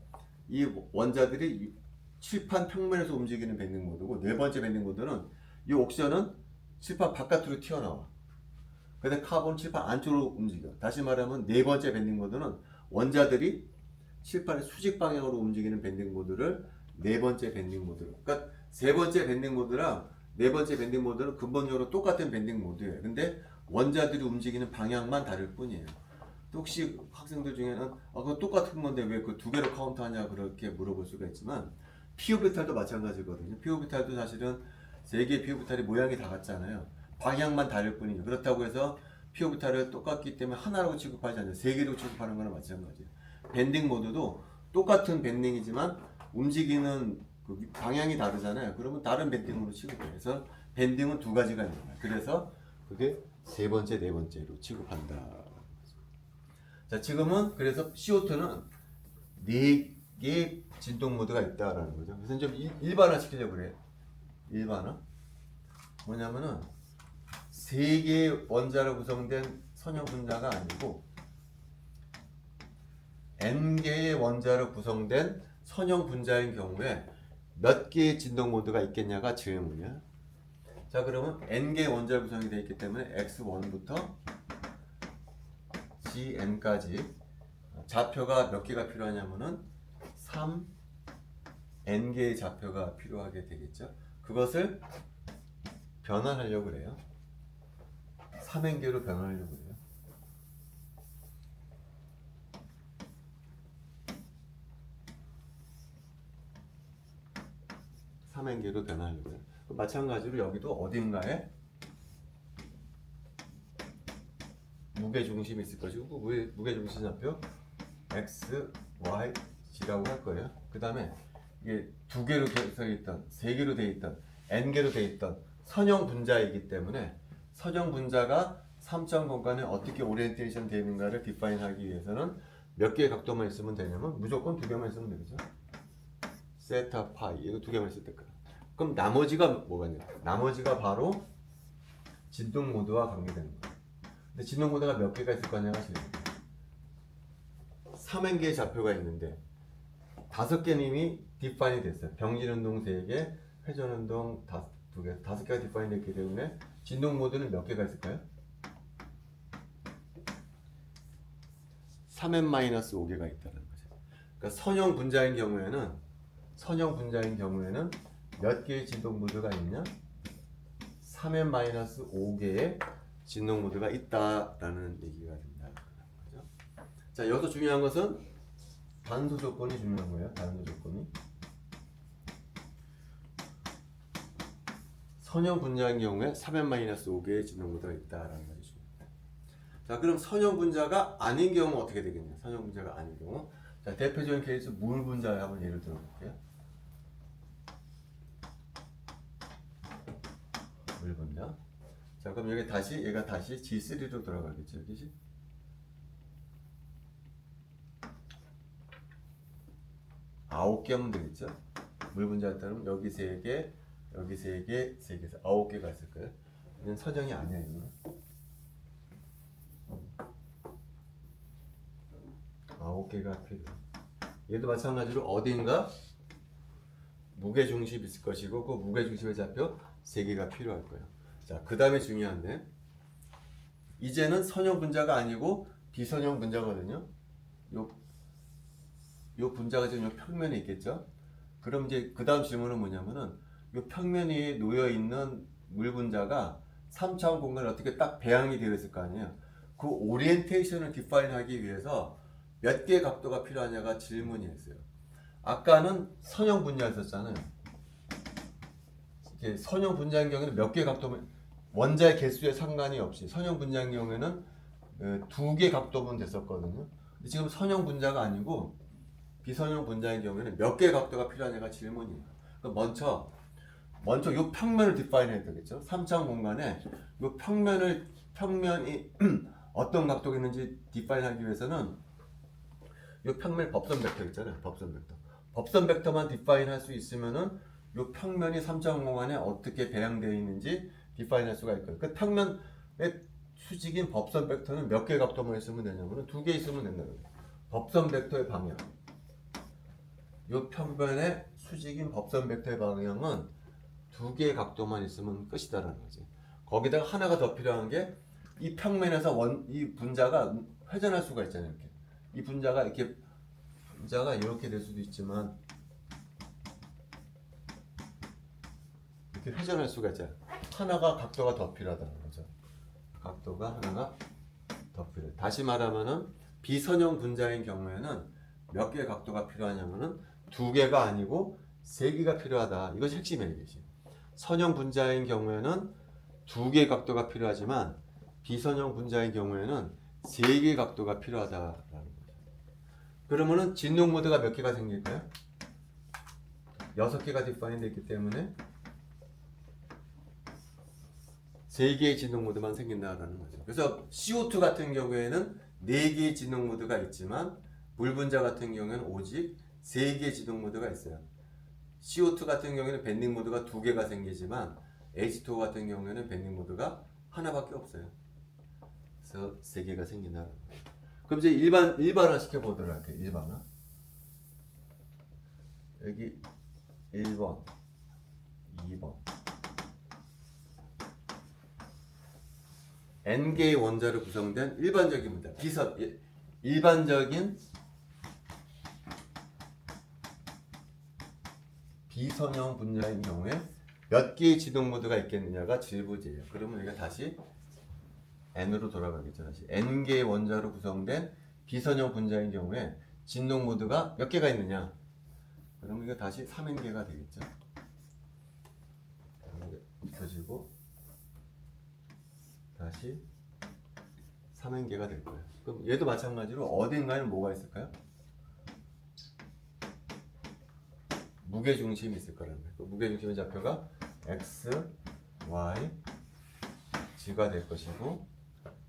이 원자들이 칠판 평면에서 움직이는 밴딩 모드고, 네 번째 밴딩 모드는 이 옥시전은 칠판 바깥으로 튀어나와. 근데 카본 칠판 안쪽으로 움직여. 다시 말하면 네 번째 밴딩 모드는 원자들이 칠판의 수직 방향으로 움직이는 밴딩 모드를 네 번째 밴딩 모드로. 그러니까 세 번째 밴딩 모드랑 네 번째 밴딩 모드는 근본적으로 똑같은 밴딩 모드예요. 근데 원자들이 움직이는 방향만 다를 뿐이에요. 또 혹시 학생들 중에는 그거 똑같은 건데 왜 그 두 개로 카운트하냐 그렇게 물어볼 수가 있지만 피오비탈도 마찬가지거든요. 피오비탈도 사실은 세 개의 피오비탈이 모양이 다 같잖아요. 방향만 다를 뿐이죠. 그렇다고 해서 피오비탈을 똑같기 때문에 하나라고 취급하지 않아요. 세 개로 취급하는 거나 마찬가지예요. 밴딩 모드도 똑같은 밴딩이지만 움직이는 그 방향이 다르잖아요. 그러면 다른 밴딩으로 취급해요. 그래서 밴딩은 두 가지가 있는 거예요. 그래서 그게 세 번째, 네 번째로 취급한다. 자, 지금은 그래서 CO2는 네 개의 진동 모드가 있다라는 거죠. 그래서 좀 일반화 시키려고 그래요. 일반화. 뭐냐면은 세 개의 원자로 구성된 선형 분자가 아니고 n 개의 원자로 구성된 선형 분자인 경우에 몇 개의 진동 모드가 있겠냐가 질문이야. 자, 그러면 n 개의 원자로 구성이 되어 있기 때문에 x1부터 gn까지 좌표가 몇 개가 필요하냐면은 3 n 개의 좌표가 필요하게 되겠죠. 그것을 변환하려고 그래요. 3n개로 변환하려고 그래요. 삼행계로 변하려고 해요. 마찬가지로 여기도 어딘가에 무게중심이 있을 것이고 그 무게중심 좌표 x, y, g라고 할 거예요. 그 다음에 이게 두 개로 되어 있던, 세 개로 되어 있던, n 개로 되어 있던 선형 분자이기 때문에 선형 분자가 3점 공간에 어떻게 오리엔테이션 되어 있는가를 디파인하기 위해서는 몇 개의 각도만 있으면 되냐면 무조건 두 개만 있으면 되겠죠. 세타, 파이 이거 두 개만 있을 때까지. 그럼 나머지가 뭐가 있냐? 나머지가 바로 진동 모드와 관계되는 거예요. 근데 진동 모드가 몇 개가 있을 거냐가 질문. 3n개의 좌표가 있는데 5개 이미 디파인이 됐어요. 병진운동 3개, 회전운동 2개, 5개가 디파인 됐기 때문에 진동 모드는 몇 개가 있을까요? 3n-5개가 있다는 거죠. 그러니까 선형 분자인 경우에는 몇 개의 진동 모드가 있냐? 3n-5개의 진동 모드가 있다라는 얘기가 된다. 그죠? 자, 여기서 중요한 것은 단수 조건이 중요한 거예요. 단수 조건이. 선형 분자인 경우에 3n-5개의 진동 모드가 있다라는 것이 중요합니다. 자, 그럼 선형 분자가 아닌 경우 어떻게 되겠냐? 선형 분자가 아닌 경우. 자, 대표적인 케이스 물 분자 한번 예를 들어 볼게요. 물 분자. 자, 그럼 여기 다시 얘가 다시 G3로 돌아가겠죠, 여기지? 아홉 개 하면 되겠죠? 물 분자였다면 여기 3개, 여기 3개, 3개에서 9개가 있을 거예요. 이건 선형이 아니야, 이거는. 9개가 필요해. 얘도 마찬가지로 어딘가 무게 중심이 있을 것이고 그 무게 중심의 좌표 3개가 필요할 거예요. 자, 그 다음에 중요한데 이제는 선형 분자가 아니고 비선형 분자거든요. 요 분자가 지금 요 평면에 있겠죠. 그럼 이제 그 다음 질문은 뭐냐면은 요 평면에 놓여 있는 물 분자가 3차원 공간에 어떻게 딱 배양이 되어 있을 거 아니에요. 그 오리엔테이션을 디파인하기 위해서 몇 개의 각도가 필요하냐가 질문이었어요. 아까는 선형 분자였었잖아요. 이렇게 선형 분자인 경우에는 몇 개의 각도면 원자의 개수에 상관이 없이 선형 분자인 경우에는 2개 각도면 됐었거든요. 근데 지금 선형 분자가 아니고 비선형 분자인 경우에는 몇 개의 각도가 필요하냐가 질문이에요. 그럼 먼저 이 평면을 디파인해야 되겠죠. 3차원 공간에 이 평면이 어떤 각도가 있는지 디파인하기 위해서는 이 평면 법선 벡터 있잖아요. 법선 벡터. 법선 벡터만 디파인할 수 있으면은 이 평면이 3차원 공간에 어떻게 배양되어 있는지 디파인할 수가 있거든요. 그 평면의 수직인 법선 벡터는 몇 개의 각도만 있으면 되냐면은 2개 있으면 된다는 거예요. 법선 벡터의 방향. 이 평면의 수직인 법선 벡터의 방향은 2개의 각도만 있으면 끝이다라는 거지. 거기다가 하나가 더 필요한 게 이 평면에서 이 분자가 회전할 수가 있잖아요. 이렇게. 이 분자가 이렇게 될 수도 있지만 이렇게 회전할 수가 있잖아요. 하나가 각도가 더 필요하다는 거죠. 각도가 하나가 더 필요해. 다시 말하면은 비선형 분자인 경우에는 몇 개의 각도가 필요하냐면은 2개가 아니고 3개가 필요하다. 이것이 핵심이에요. 이것이. 선형 분자인 경우에는 2개의 각도가 필요하지만 비선형 분자인 경우에는 3개의 각도가 필요하다라는 거죠. 그러면은 진동 모드가 몇 개가 생길까요? 6개가 디파인 됐기 때문에 3개의 진동 모드만 생긴다라는 거죠. 그래서 CO2 같은 경우에는 4개의 진동 모드가 있지만 물 분자 같은 경우에는 오직 3개의 진동 모드가 있어요. CO2 같은 경우에는 밴딩 모드가 2개가 생기지만 H2O 같은 경우에는 밴딩 모드가 하나밖에 없어요. 그래서 3개가 생긴다. 그럼 이제 일반화 시켜보도록 할게요. 일반화. 여기 1번, 2번. N개의 원자로 구성된 일반적인 문자. 일반적인 비선형 분자인 경우에 몇 개의 지동 모드가 있겠느냐가 질부지예요. 그러면 우리가 다시 N으로 돌아가겠죠. 다시 N개의 원자로 구성된 비선형 분자인 경우에 진동 모드가 몇 개가 있느냐? 그러면 이거 다시 3N개가 되겠죠. 펴지고 다시 3N개가 될 거예요. 그럼 얘도 마찬가지로 어딘가에는 뭐가 있을까요? 무게중심이 있을 거라는 거예요. 그 무게중심의 좌표가 X, Y, G가 될 것이고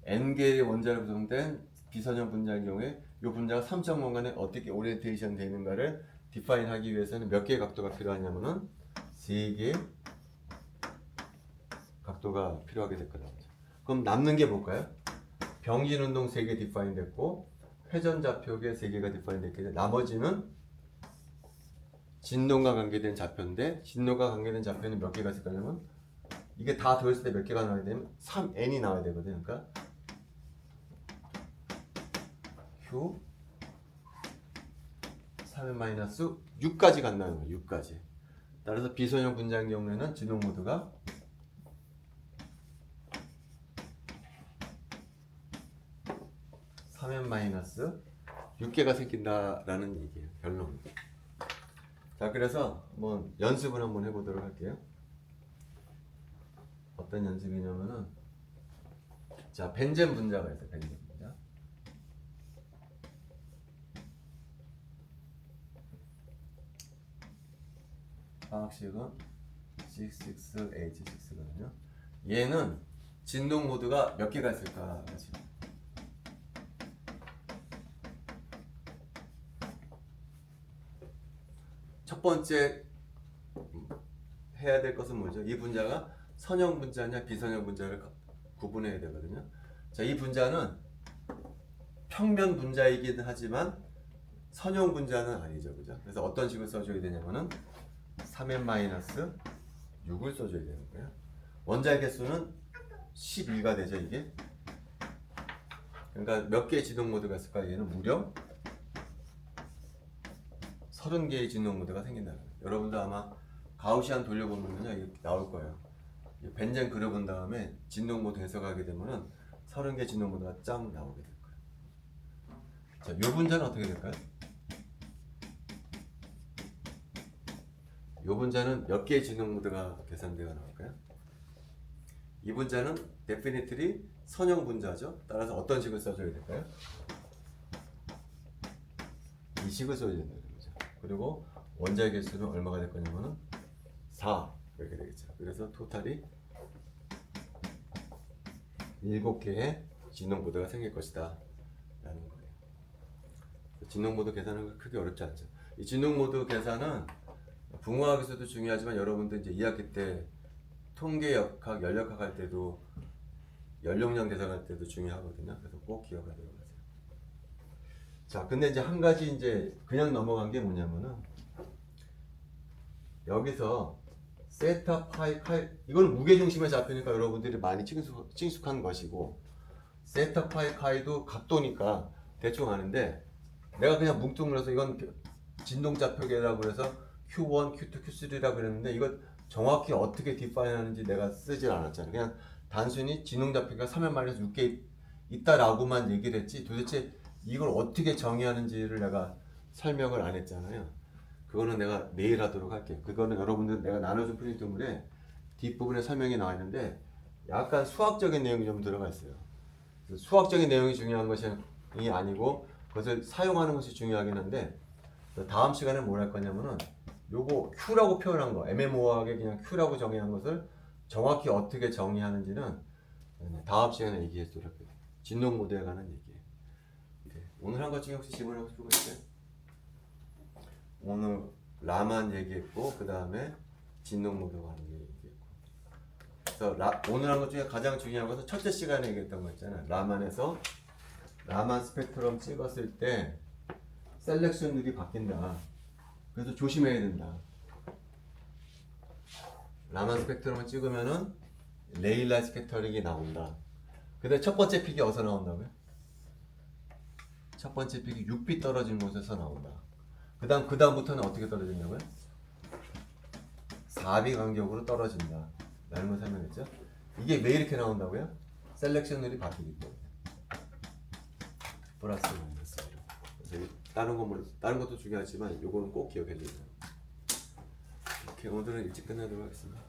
N개의 원자로 구성된 비선형 분자인 경우에 이 분자가 3차 공간에 어떻게 오리엔테이션 되는가를 디파인 하기 위해서는 몇 개의 각도가 필요하냐면은 3개의 각도가 필요하게 될 거다. 그럼 남는 게 뭘까요? 병진 운동 3개 디파인 됐고 회전 좌표계 3개가 디파인 됐겠죠. 나머지는 진동과 관계된 좌표인데 진동과 관계된 좌표는 몇 개가 있을 거냐면 이게 다 더했을 때 몇 개가 나와야 되면 3n이 나와야 되거든요. 그러니까 Q 3n 6까지 간다는 거예요. 6까지. 따라서 비선형 분자인 경우에는 진동 모드가 3n 6개가 생긴다라는 얘기예요. 결론. 자, 그래서 한번 연습을 한번 해보도록 할게요. 어떤 연습이냐면은 자, 벤젠 분자가 있어요. 벤젠 분자. 화학식은 C6H6거든요. 얘는 진동 모드가 몇 개가 있을까? 지금. 첫 번째 해야 될 것은 뭐죠? 이 분자가 선형 분자냐 비선형 분자를 구분해야 되거든요. 자, 이 분자는 평면 분자이긴 하지만 선형 분자는 아니죠. 그죠? 그래서 어떤 식을 써줘야 되냐면은 3n-6을 써줘야 되는 거예요. 원자의 개수는 11가 되죠, 이게. 그러니까 몇 개의 진동 모드가 있을까? 얘는 무려 30개의 진동 모드가 생긴다는 거예요. 여러분도 아마 가우시안 돌려보면요, 이렇게 나올 거예요. 벤젠 그려본 다음에 진동 모드 해석하게 되면은 30개 진동 모드가 쫙 나오게 될 거예요. 자, 이 분자는 어떻게 될까요? 이 분자는 몇 개의 진동 모드가 계산되어 나올까요? 이 분자는 definitely 선형 분자죠. 따라서 어떤 식을 써줘야 될까요? 이 식을 써야 된다는 거죠. 그리고 원자의 개수는 얼마가 될 거냐면은 4 이렇게 되겠죠. 그래서 토탈이 7개의 진동 모드가 생길 것이다 라는 거예요. 진동 모드 계산은 크게 어렵지 않죠. 이 진동 모드 계산은 붕어학에서도 중요하지만 여러분들 이제 2학기 때 통계역학, 연력학 할 때도 연령량 계산할 때도 중요하거든요. 그래서 꼭 기억하도록 하세요. 자, 근데 이제 한 가지 이제 그냥 넘어간 게 뭐냐면은 여기서 세타 파이 카이 이건 무게중심의 좌표니까 여러분들이 많이 친숙한 것이고 세타 파이 카이도 각도니까 대충 아는데 내가 그냥 뭉뚱그려서 이건 진동좌표계라고 해서 Q1, Q2, Q3라고 그랬는데 이거 정확히 어떻게 디파인 하는지 내가 쓰질 않았잖아요. 그냥 단순히 진동좌표가 3n-6개 있다라고만 얘기를 했지 도대체 이걸 어떻게 정의하는지를 내가 설명을 안 했잖아요. 그거는 내가 내일 하도록 할게요. 그거는 여러분들 내가 나눠준 프린트물에 뒷부분에 설명이 나와 있는데 약간 수학적인 내용이 좀 들어가 있어요. 그래서 수학적인 내용이 중요한 것이 아니고 그것을 사용하는 것이 중요하긴 한데 다음 시간에 뭘 할 거냐면은 요거 Q라고 표현한 거 애매모호하게 그냥 Q라고 정의한 것을 정확히 어떻게 정의하는지는 다음 시간에 얘기하도록 할게요. 진동 모드에 관한 얘기예요. 네. 오늘 한 것 중에 혹시 질문하고 싶은 거 있어요? 오늘 라만 얘기했고 그 다음에 진동 모드 관한 얘기했고 그래서 오늘 한 것 중에 가장 중요한 것은 첫째 시간에 얘기했던 거 있잖아요. 라만에서 라만 스펙트럼 찍었을 때 셀렉션 룰이 바뀐다. 그래서 조심해야 된다. 라만 스펙트럼을 찍으면은 레일라 스펙터링이 나온다. 근데 첫 번째 픽이 어디서 나온다고요? 첫 번째 픽이 6빛 떨어진 곳에서 나온다. 그 다음부터는 어떻게 떨어진다고요? 4비 간격으로 떨어진다. 라는 걸 설명했죠? 이게 왜 이렇게 나온다고요? 셀렉션 룰이 바뀌기 때문에. 플러스 마이너스 1. 그래서 다른 것도 중요하지만 요거는 꼭 기억해 주세요. 오케이, 오늘은 일찍 끝내도록 하겠습니다.